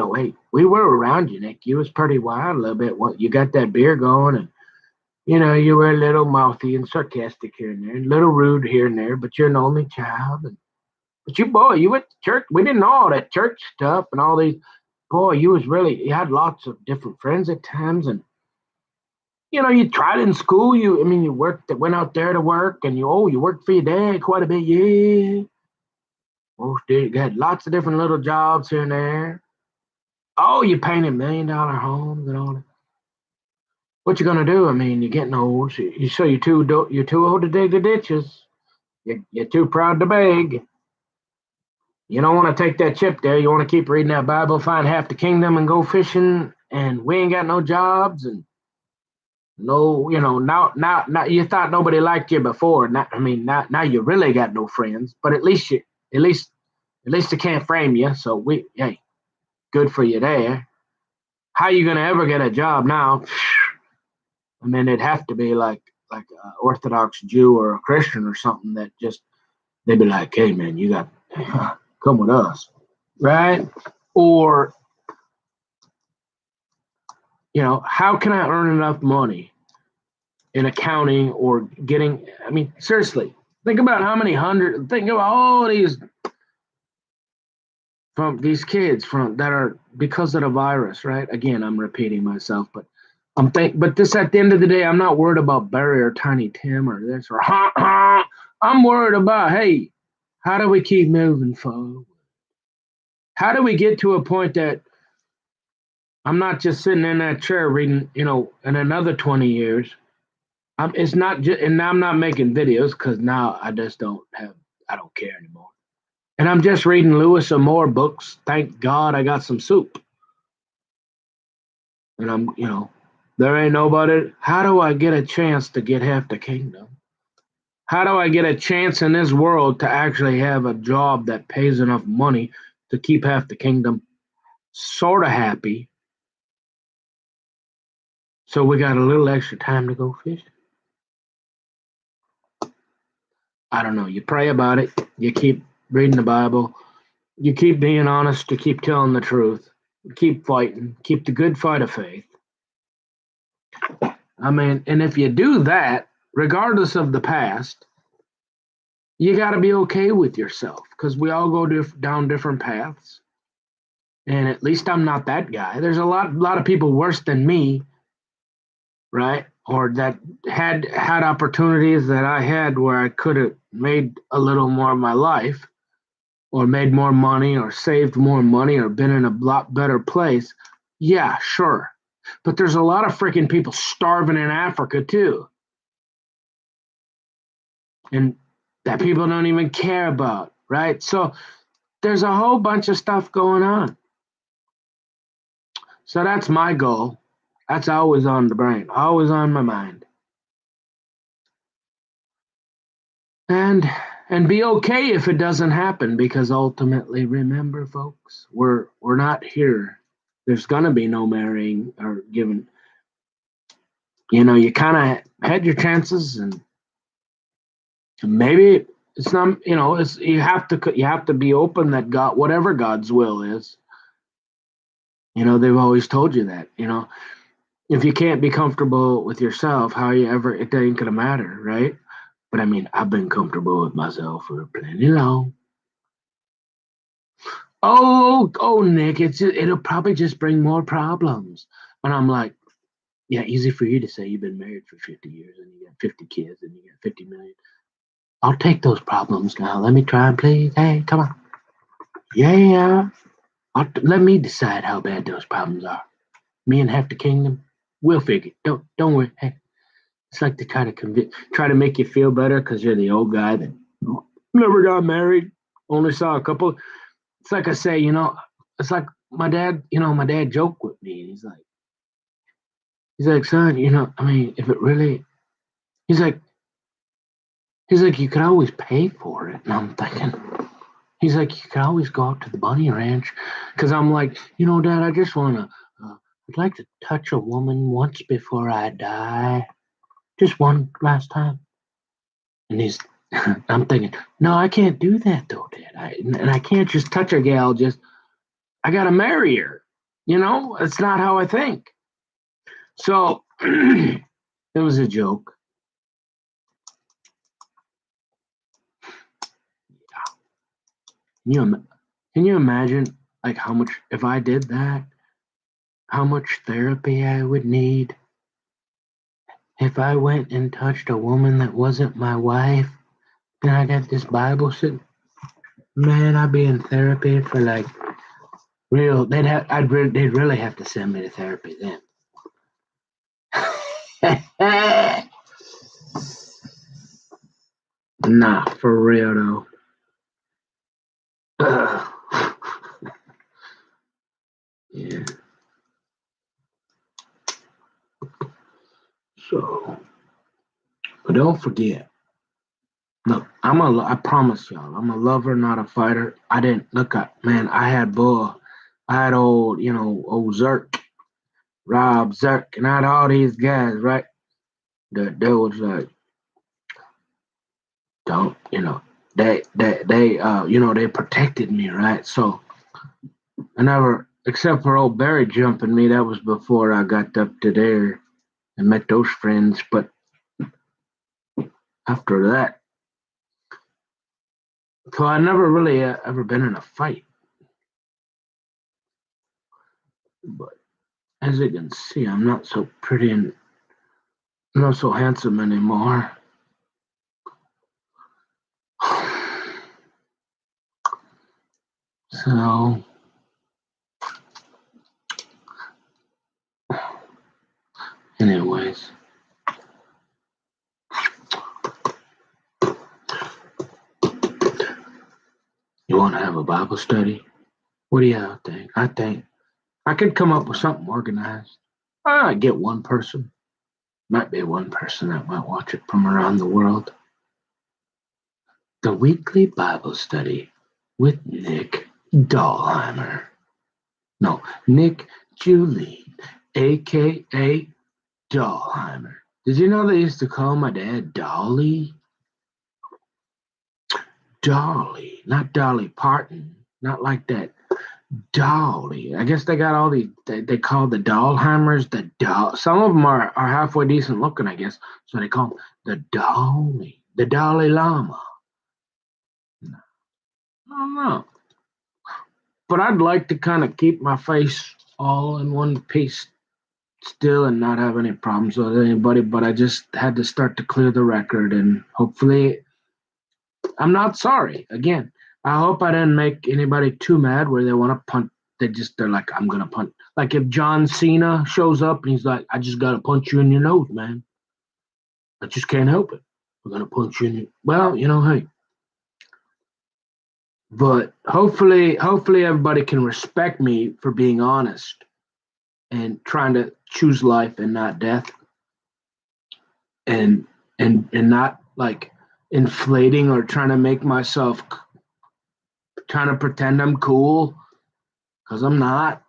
we were around you, Nick. You was pretty wild a little bit. You got that beer going, and you were a little mouthy and sarcastic here and there, a little rude here and there, but you're an only child. But you went to church. We didn't know all that church stuff and all these. Boy, you had lots of different friends at times, and you tried in school. You went out there to work, and you worked for your dad quite a bit, yeah. Oh, dude, you had lots of different little jobs here and there. Oh, you painted $1 million homes and all that. What you gonna do? You're getting old. So you're too old to dig the ditches. You're too proud to beg. You don't want to take that chip there. You want to keep reading that Bible, find half the kingdom, and go fishing. And we ain't got no jobs and no, now you thought nobody liked you before. Now you really got no friends. But at least they can't frame you. So hey, good for you there. How you gonna ever get a job now? It'd have to be like an Orthodox Jew or a Christian or something that just they'd be like, hey man, you got come with us, right? Or how can I earn enough money in accounting or getting? Seriously, think about think about all these from these kids that are because of the virus, right? Again, I'm repeating myself, but but this at the end of the day, I'm not worried about Barry or Tiny Tim or this or I'm worried about, hey, how do we keep moving forward? How do we get to a point that I'm not just sitting in that chair reading, in another 20 years. It's not just, and I'm not making videos because now I don't care anymore. And I'm just reading Lewis and Moore books. Thank God I got some soup. And there ain't nobody. How do I get a chance to get half the kingdom? How do I get a chance in this world to actually have a job that pays enough money to keep half the kingdom sort of happy? So we got a little extra time to go fishing. I don't know. You pray about it. You keep reading the Bible. You keep being honest. You keep telling the truth. You keep fighting. Keep the good fight of faith. And if you do that, regardless of the past, you got to be okay with yourself because we all go down different paths. And at least I'm not that guy. There's a lot of people worse than me, right? or that had opportunities that I had where I could have made a little more of my life, or made more money, or saved more money, or been in a lot better place. Yeah, sure. But there's a lot of freaking people starving in Africa too, and that people don't even care about, right? So there's a whole bunch of stuff going on. So that's my goal. That's always on the brain, always on my mind. And be okay if it doesn't happen, because ultimately, remember, folks, we're not here. There's gonna be no marrying or giving. You kind of had your chances, and maybe it's not. It's you have to be open that God, whatever God's will is. They've always told you that. If you can't be comfortable with yourself, how you ever, it ain't gonna matter, right? But I mean, I've been comfortable with myself for plenty long. Oh, Nick, it'll probably just bring more problems. And I'm like, yeah, easy for you to say you've been married for 50 years and you got 50 kids and you got 50 million. I'll take those problems now. Let me try and please. Hey, come on. Yeah. Let me decide how bad those problems are. Me and half the kingdom, we'll figure it. Don't worry. Hey, it's like to try to make you feel better because you're the old guy that never got married, only saw a couple. It's like I say, it's like my dad. My dad joked with me. He's like, son, I mean, if it really, he's like, you could always pay for it. And I'm thinking, he's like, you could always go out to the bunny ranch, because I'm like, Dad, I just wanna, I'd like to touch a woman once before I die, just one last time. And I'm thinking, no, I can't do that though, Dad. And I can't just touch a gal. I gotta marry her. It's not how I think. So it was a joke. Can you imagine, like, how much, if I did that, how much therapy I would need if I went and touched a woman that wasn't my wife? And I got this Bible sitting. Man, I'd be in therapy for like real. They'd really have to send me to therapy then. Nah, for real though. Yeah. So, but don't forget. Look, I promise y'all, I'm a lover, not a fighter. I didn't look up, man. I had Bull, I had old Zerk, Rob Zerk, and I had all these guys, right? That they was like, don't, they protected me, right? So I never, except for old Barry jumping me, that was before I got up to there and met those friends. But after that, so I never really ever been in a fight. But as you can see, I'm not so pretty and not so handsome anymore. So, anyways, you want to have a Bible study? What do you think? I think I could come up with something organized. I get one person. Might be one person that might watch it from around the world. The weekly Bible study with Nick Dahlheimer. No, Nick Julie, aka Dahlheimer. Did you know they used to call my dad Dolly? Dolly, not Dolly Parton, not like that. Dolly. I guess they got all these. They call the Dahlheimers the doll. Some of them are halfway decent looking, I guess. So they call them the Dolly, the Dalai Lama. I don't know, but I'd like to kind of keep my face all in one piece still and not have any problems with anybody, but I just had to start to clear the record, and hopefully I'm not sorry. Again, I hope I didn't make anybody too mad where they want to punt. They're like, I'm gonna punt. Like if John Cena shows up and he's like, I just gotta punch you in your nose, man. I just can't help it. I'm gonna punch you in your well, hey. But hopefully everybody can respect me for being honest and trying to choose life and not death. And and not like inflating or trying to make myself trying to pretend I'm cool because I'm not.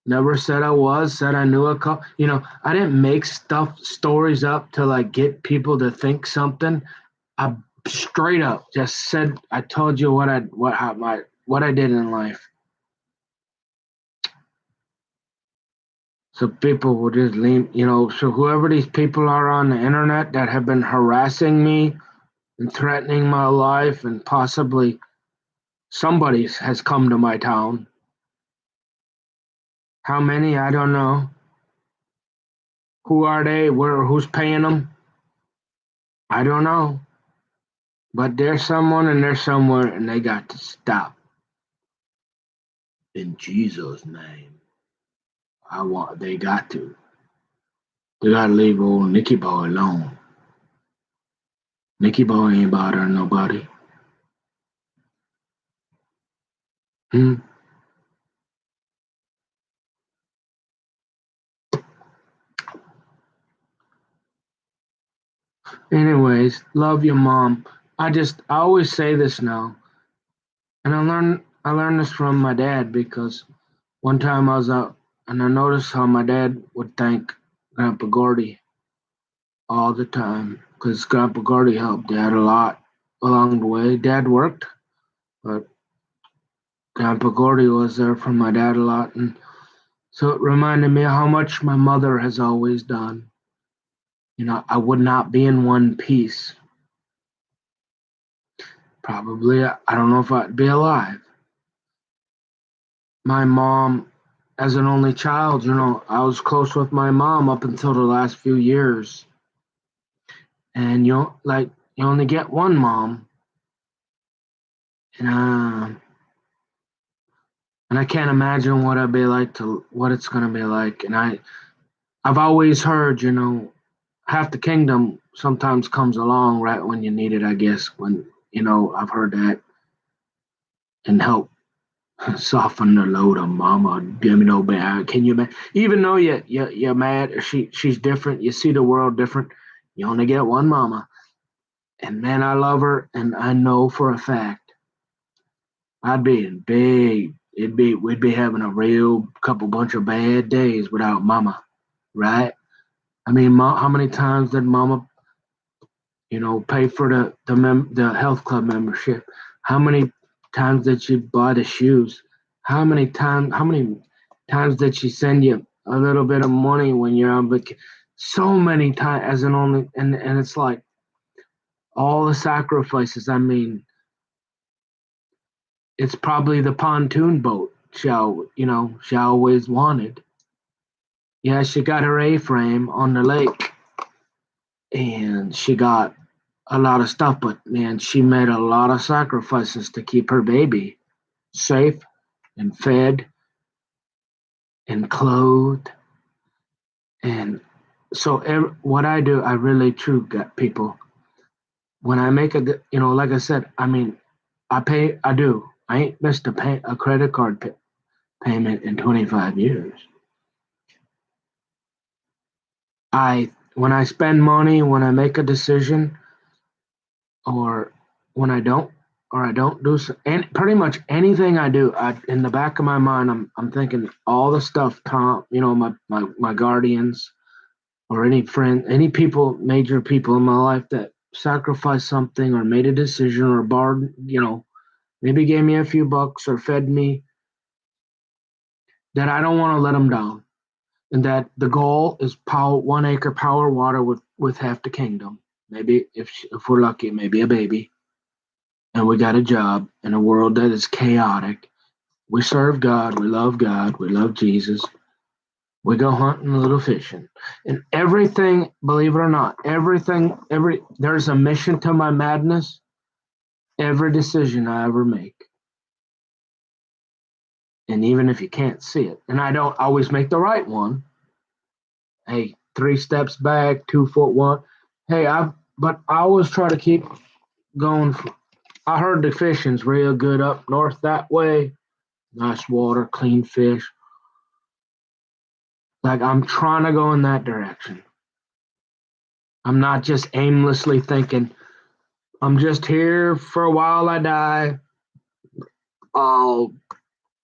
Never said I was. Said I knew a couple. I didn't make stories up to like get people to think something. I straight up just said I told you what I did in life. So people will just leave. So whoever these people are on the internet that have been harassing me and threatening my life, and possibly somebody has come to my town. How many? I don't know. Who are they? Who's paying them? I don't know. But there's someone and there's somewhere and they got to stop. In Jesus' name. They got to. They gotta leave old Nicky Boy alone. Nicky Boy ain't bothering nobody. Hmm. Anyways, love your mom. I always say this now. And I learned this from my dad because one time I was out and I noticed how my dad would thank Grandpa Gordy all the time because Grandpa Gordy helped Dad a lot along the way. Dad worked, but Grandpa Gordy was there for my dad a lot, and so it reminded me how much my mother has always done. I would not be in one piece. Probably, I don't know if I'd be alive. My mom, as an only child, I was close with my mom up until the last few years, and you only get one mom, and I can't imagine what it's gonna be like. And I've always heard, half the kingdom sometimes comes along right when you need it. I guess when I've heard that and help soften the load of mama. Give me no bad. Can you even though you're mad or she's different, you see the world different. You only get one mama, and man, I love her, and I know for a fact I'd be in big. We'd be having a real couple bunch of bad days without mama, right? I mean, how many times did mama, pay for the health club membership? How many times did she buy the shoes? How many times did she send you a little bit of money when you're on vacation? So many times as an only, and it's like all the sacrifices. I mean, it's probably the pontoon boat she always wanted. Yeah, she got her A-frame on the lake, and she got a lot of stuff, but man, she made a lot of sacrifices to keep her baby safe and fed and clothed. And so what I do, I really true get people. When I make like I said, I mean, I do. I ain't missed a credit card payment in 25 years. When I spend money, when I make a decision, or when I don't do and pretty much anything I do, in the back of my mind, I'm thinking all the stuff Tom, my guardians or any friend, any people, major people in my life that sacrificed something or made a decision or borrowed, maybe gave me a few bucks or fed me, that I don't want to let them down, and that the goal is 1 acre power water with half the kingdom. Maybe if we're lucky, maybe a baby, and we got a job in a world that is chaotic. We serve God, we love Jesus, We go hunting, a little fishing, and everything. Believe it or not, there's a mission to my madness. Every decision I ever make, and even if you can't see it, and I don't always make the right one. Hey, 3 steps back, 2 foot one. Hey, but I always try to keep going. I heard the fishing's real good up north that way. Nice water, clean fish. Like I'm trying to go in that direction. I'm not just aimlessly thinking, I'm just here for a while I die. I'll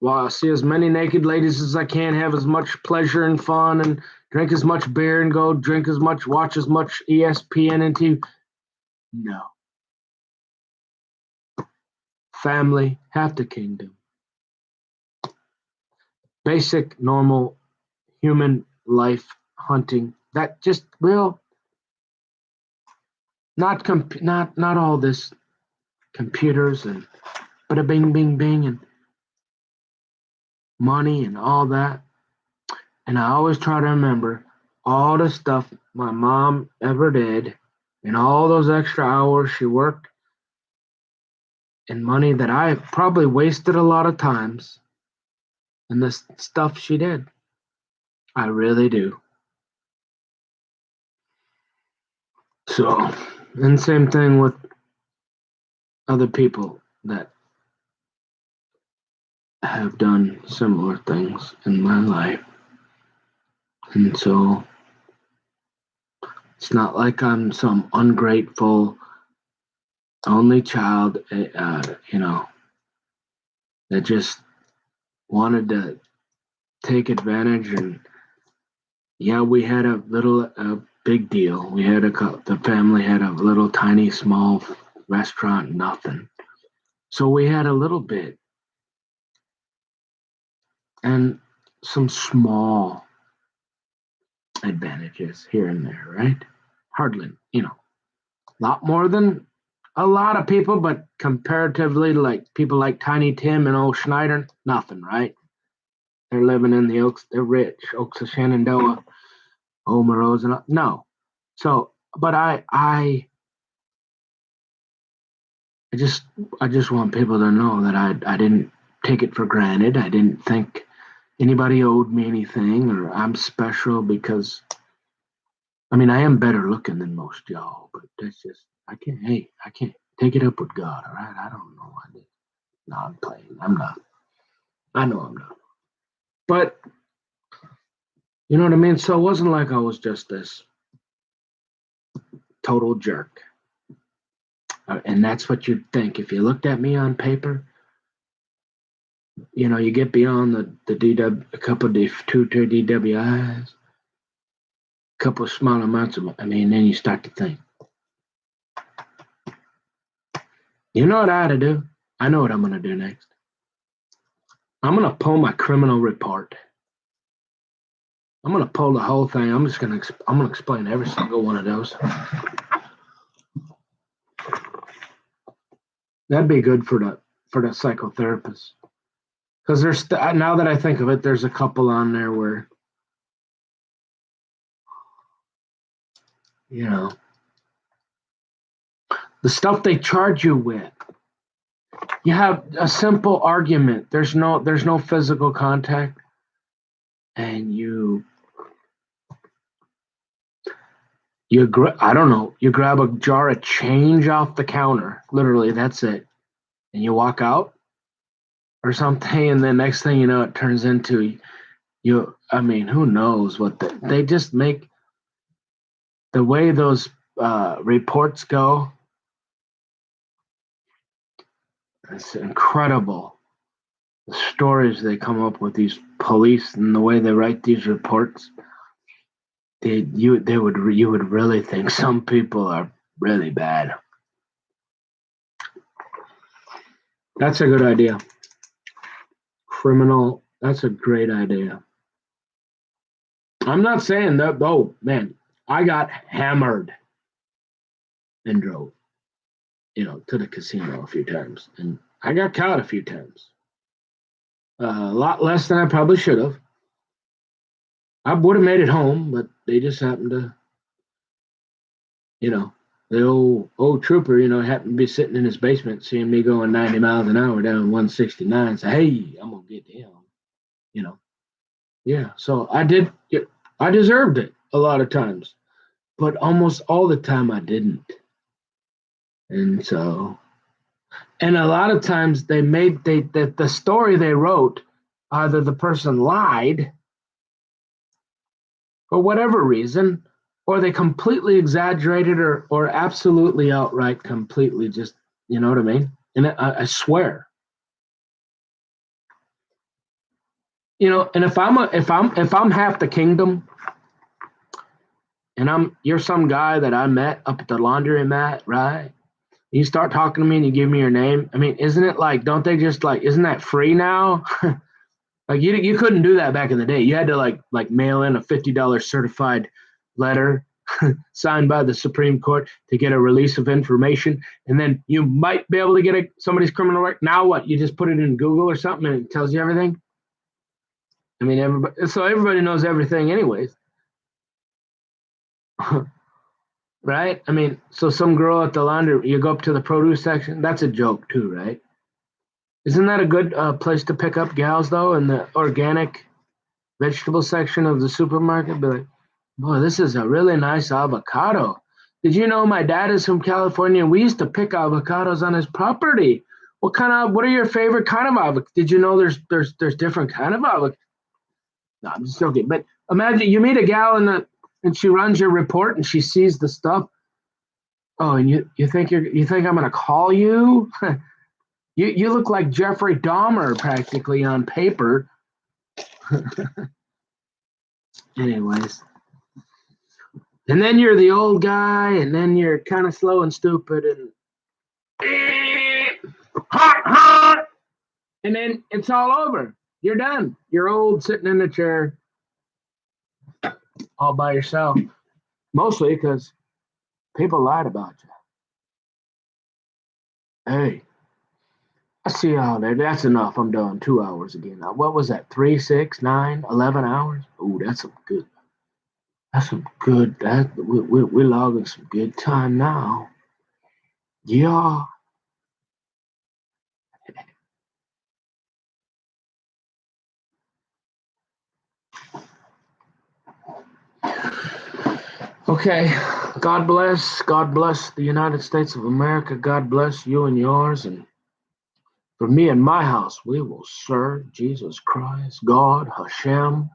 I'll see as many naked ladies as I can, have as much pleasure and fun, and drink as much beer and go drink as much, watch as much ESPN and TV. No. Family, half the kingdom. Basic, normal human life hunting. That just real, not all this computers and bada bing bing bing and money and all that. And I always try to remember all the stuff my mom ever did and all those extra hours she worked and money that I probably wasted a lot of times and the stuff she did. I really do. So, and same thing with other people that have done similar things in my life. And so it's not like I'm some ungrateful only child, that just wanted to take advantage. And yeah, we had a big deal. The family had a little tiny small restaurant, nothing. So we had a little bit and some small advantages here and there, right? Hardly, a lot more than a lot of people, but comparatively, like people like Tiny Tim and old Schneider, nothing, right? They're living in the Oaks. They're rich. Oaks of Shenandoah, Omarosa. And no. So, but I just, I just want people to know that I didn't take it for granted. I didn't think anybody owed me anything or I'm special because, I mean, I am better looking than most y'all, but that's just, I can't take it up with God. All right. I don't know. No, I'm playing. I'm not. I know I'm not. But you know what I mean? So it wasn't like I was just this total jerk. And that's what you'd think. If you looked at me on paper, you get beyond the DW, a couple of two DWIs, a couple of small amounts of, then you start to think. You know what I ought to do? I know what I'm going to do next. I'm going to pull my criminal report. I'm going to pull the whole thing. I'm going to explain every single one of those. That'd be good for the psychotherapist. Because now that I think of it, there's a couple on there where, the stuff they charge you with. You have a simple argument. There's no physical contact, and I don't know. You grab a jar of change off the counter. Literally, that's it, and you walk out or something, and the next thing you know, it turns into you. I mean, who knows what they just make the way those reports go. It's incredible. The stories they come up with, these police, and the way they write these reports. You would really think some people are really bad. That's a good idea. Criminal. That's a great idea. I'm not saying that. Oh man, I got hammered and drove, to the casino a few times, and I got caught a few times. A lot less than I probably should have. I would have made it home, but they just happened to, you know, the old trooper, happened to be sitting in his basement, seeing me going 90 miles an hour down 169. Say, hey, I'm gonna get him. You know, yeah. So I did. I deserved it a lot of times, but almost all the time I didn't. And so, and a lot of times the story they wrote, either the person lied for whatever reason, or they completely exaggerated or absolutely outright completely just, you know what I mean? And I swear, and if I'm half the kingdom and you're some guy that I met up at the laundromat, right? You start talking to me and you give me your name. I mean, isn't it like, don't they just like, isn't that free now? Like you couldn't do that back in the day. You had to like mail in a $50 certified letter signed by the Supreme Court to get a release of information, and then you might be able to get somebody's criminal record. Now what? You just put it in Google or something, and it tells you everything. I mean, everybody knows everything, anyways, right? I mean, so some girl at the laundry, you go up to the produce section. That's a joke too, right? Isn't that a good place to pick up gals though? In the organic vegetable section of the supermarket, be like, boy, this is a really nice avocado. Did you know my dad is from California and we used to pick avocados on his property? What are your favorite kind of avocado? Did you know there's different kind of avocado? No, I'm just joking. But imagine you meet a gal and she runs your report and she sees the stuff. Oh, and you think I'm gonna call you? You look like Jeffrey Dahmer practically on paper. Anyways. And then you're the old guy, and then you're kind of slow and stupid, and hot, hot, and then it's all over. You're done. You're old, sitting in the chair, all by yourself. Mostly because people lied about you. Hey, I see y'all there. That's enough. I'm done. 2 hours again. Now, what was that? 3, 6, 9, 11 hours? Ooh, that's some good. That's some good. We're logging some good time now. Yeah. Okay. God bless. God bless the United States of America. God bless you and yours. And for me and my house, we will serve Jesus Christ, God, Hashem.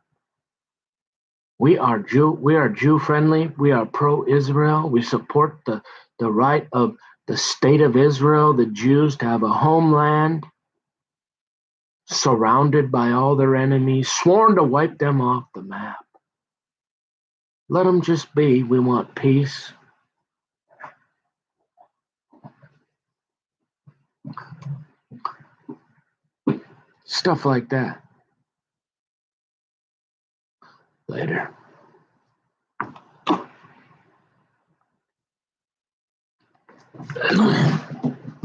We are Jew. We are Jew friendly. We are pro-Israel. We support the right of the state of Israel, the Jews, to have a homeland surrounded by all their enemies, sworn to wipe them off the map. Let them just be. We want peace. Stuff like that. Later.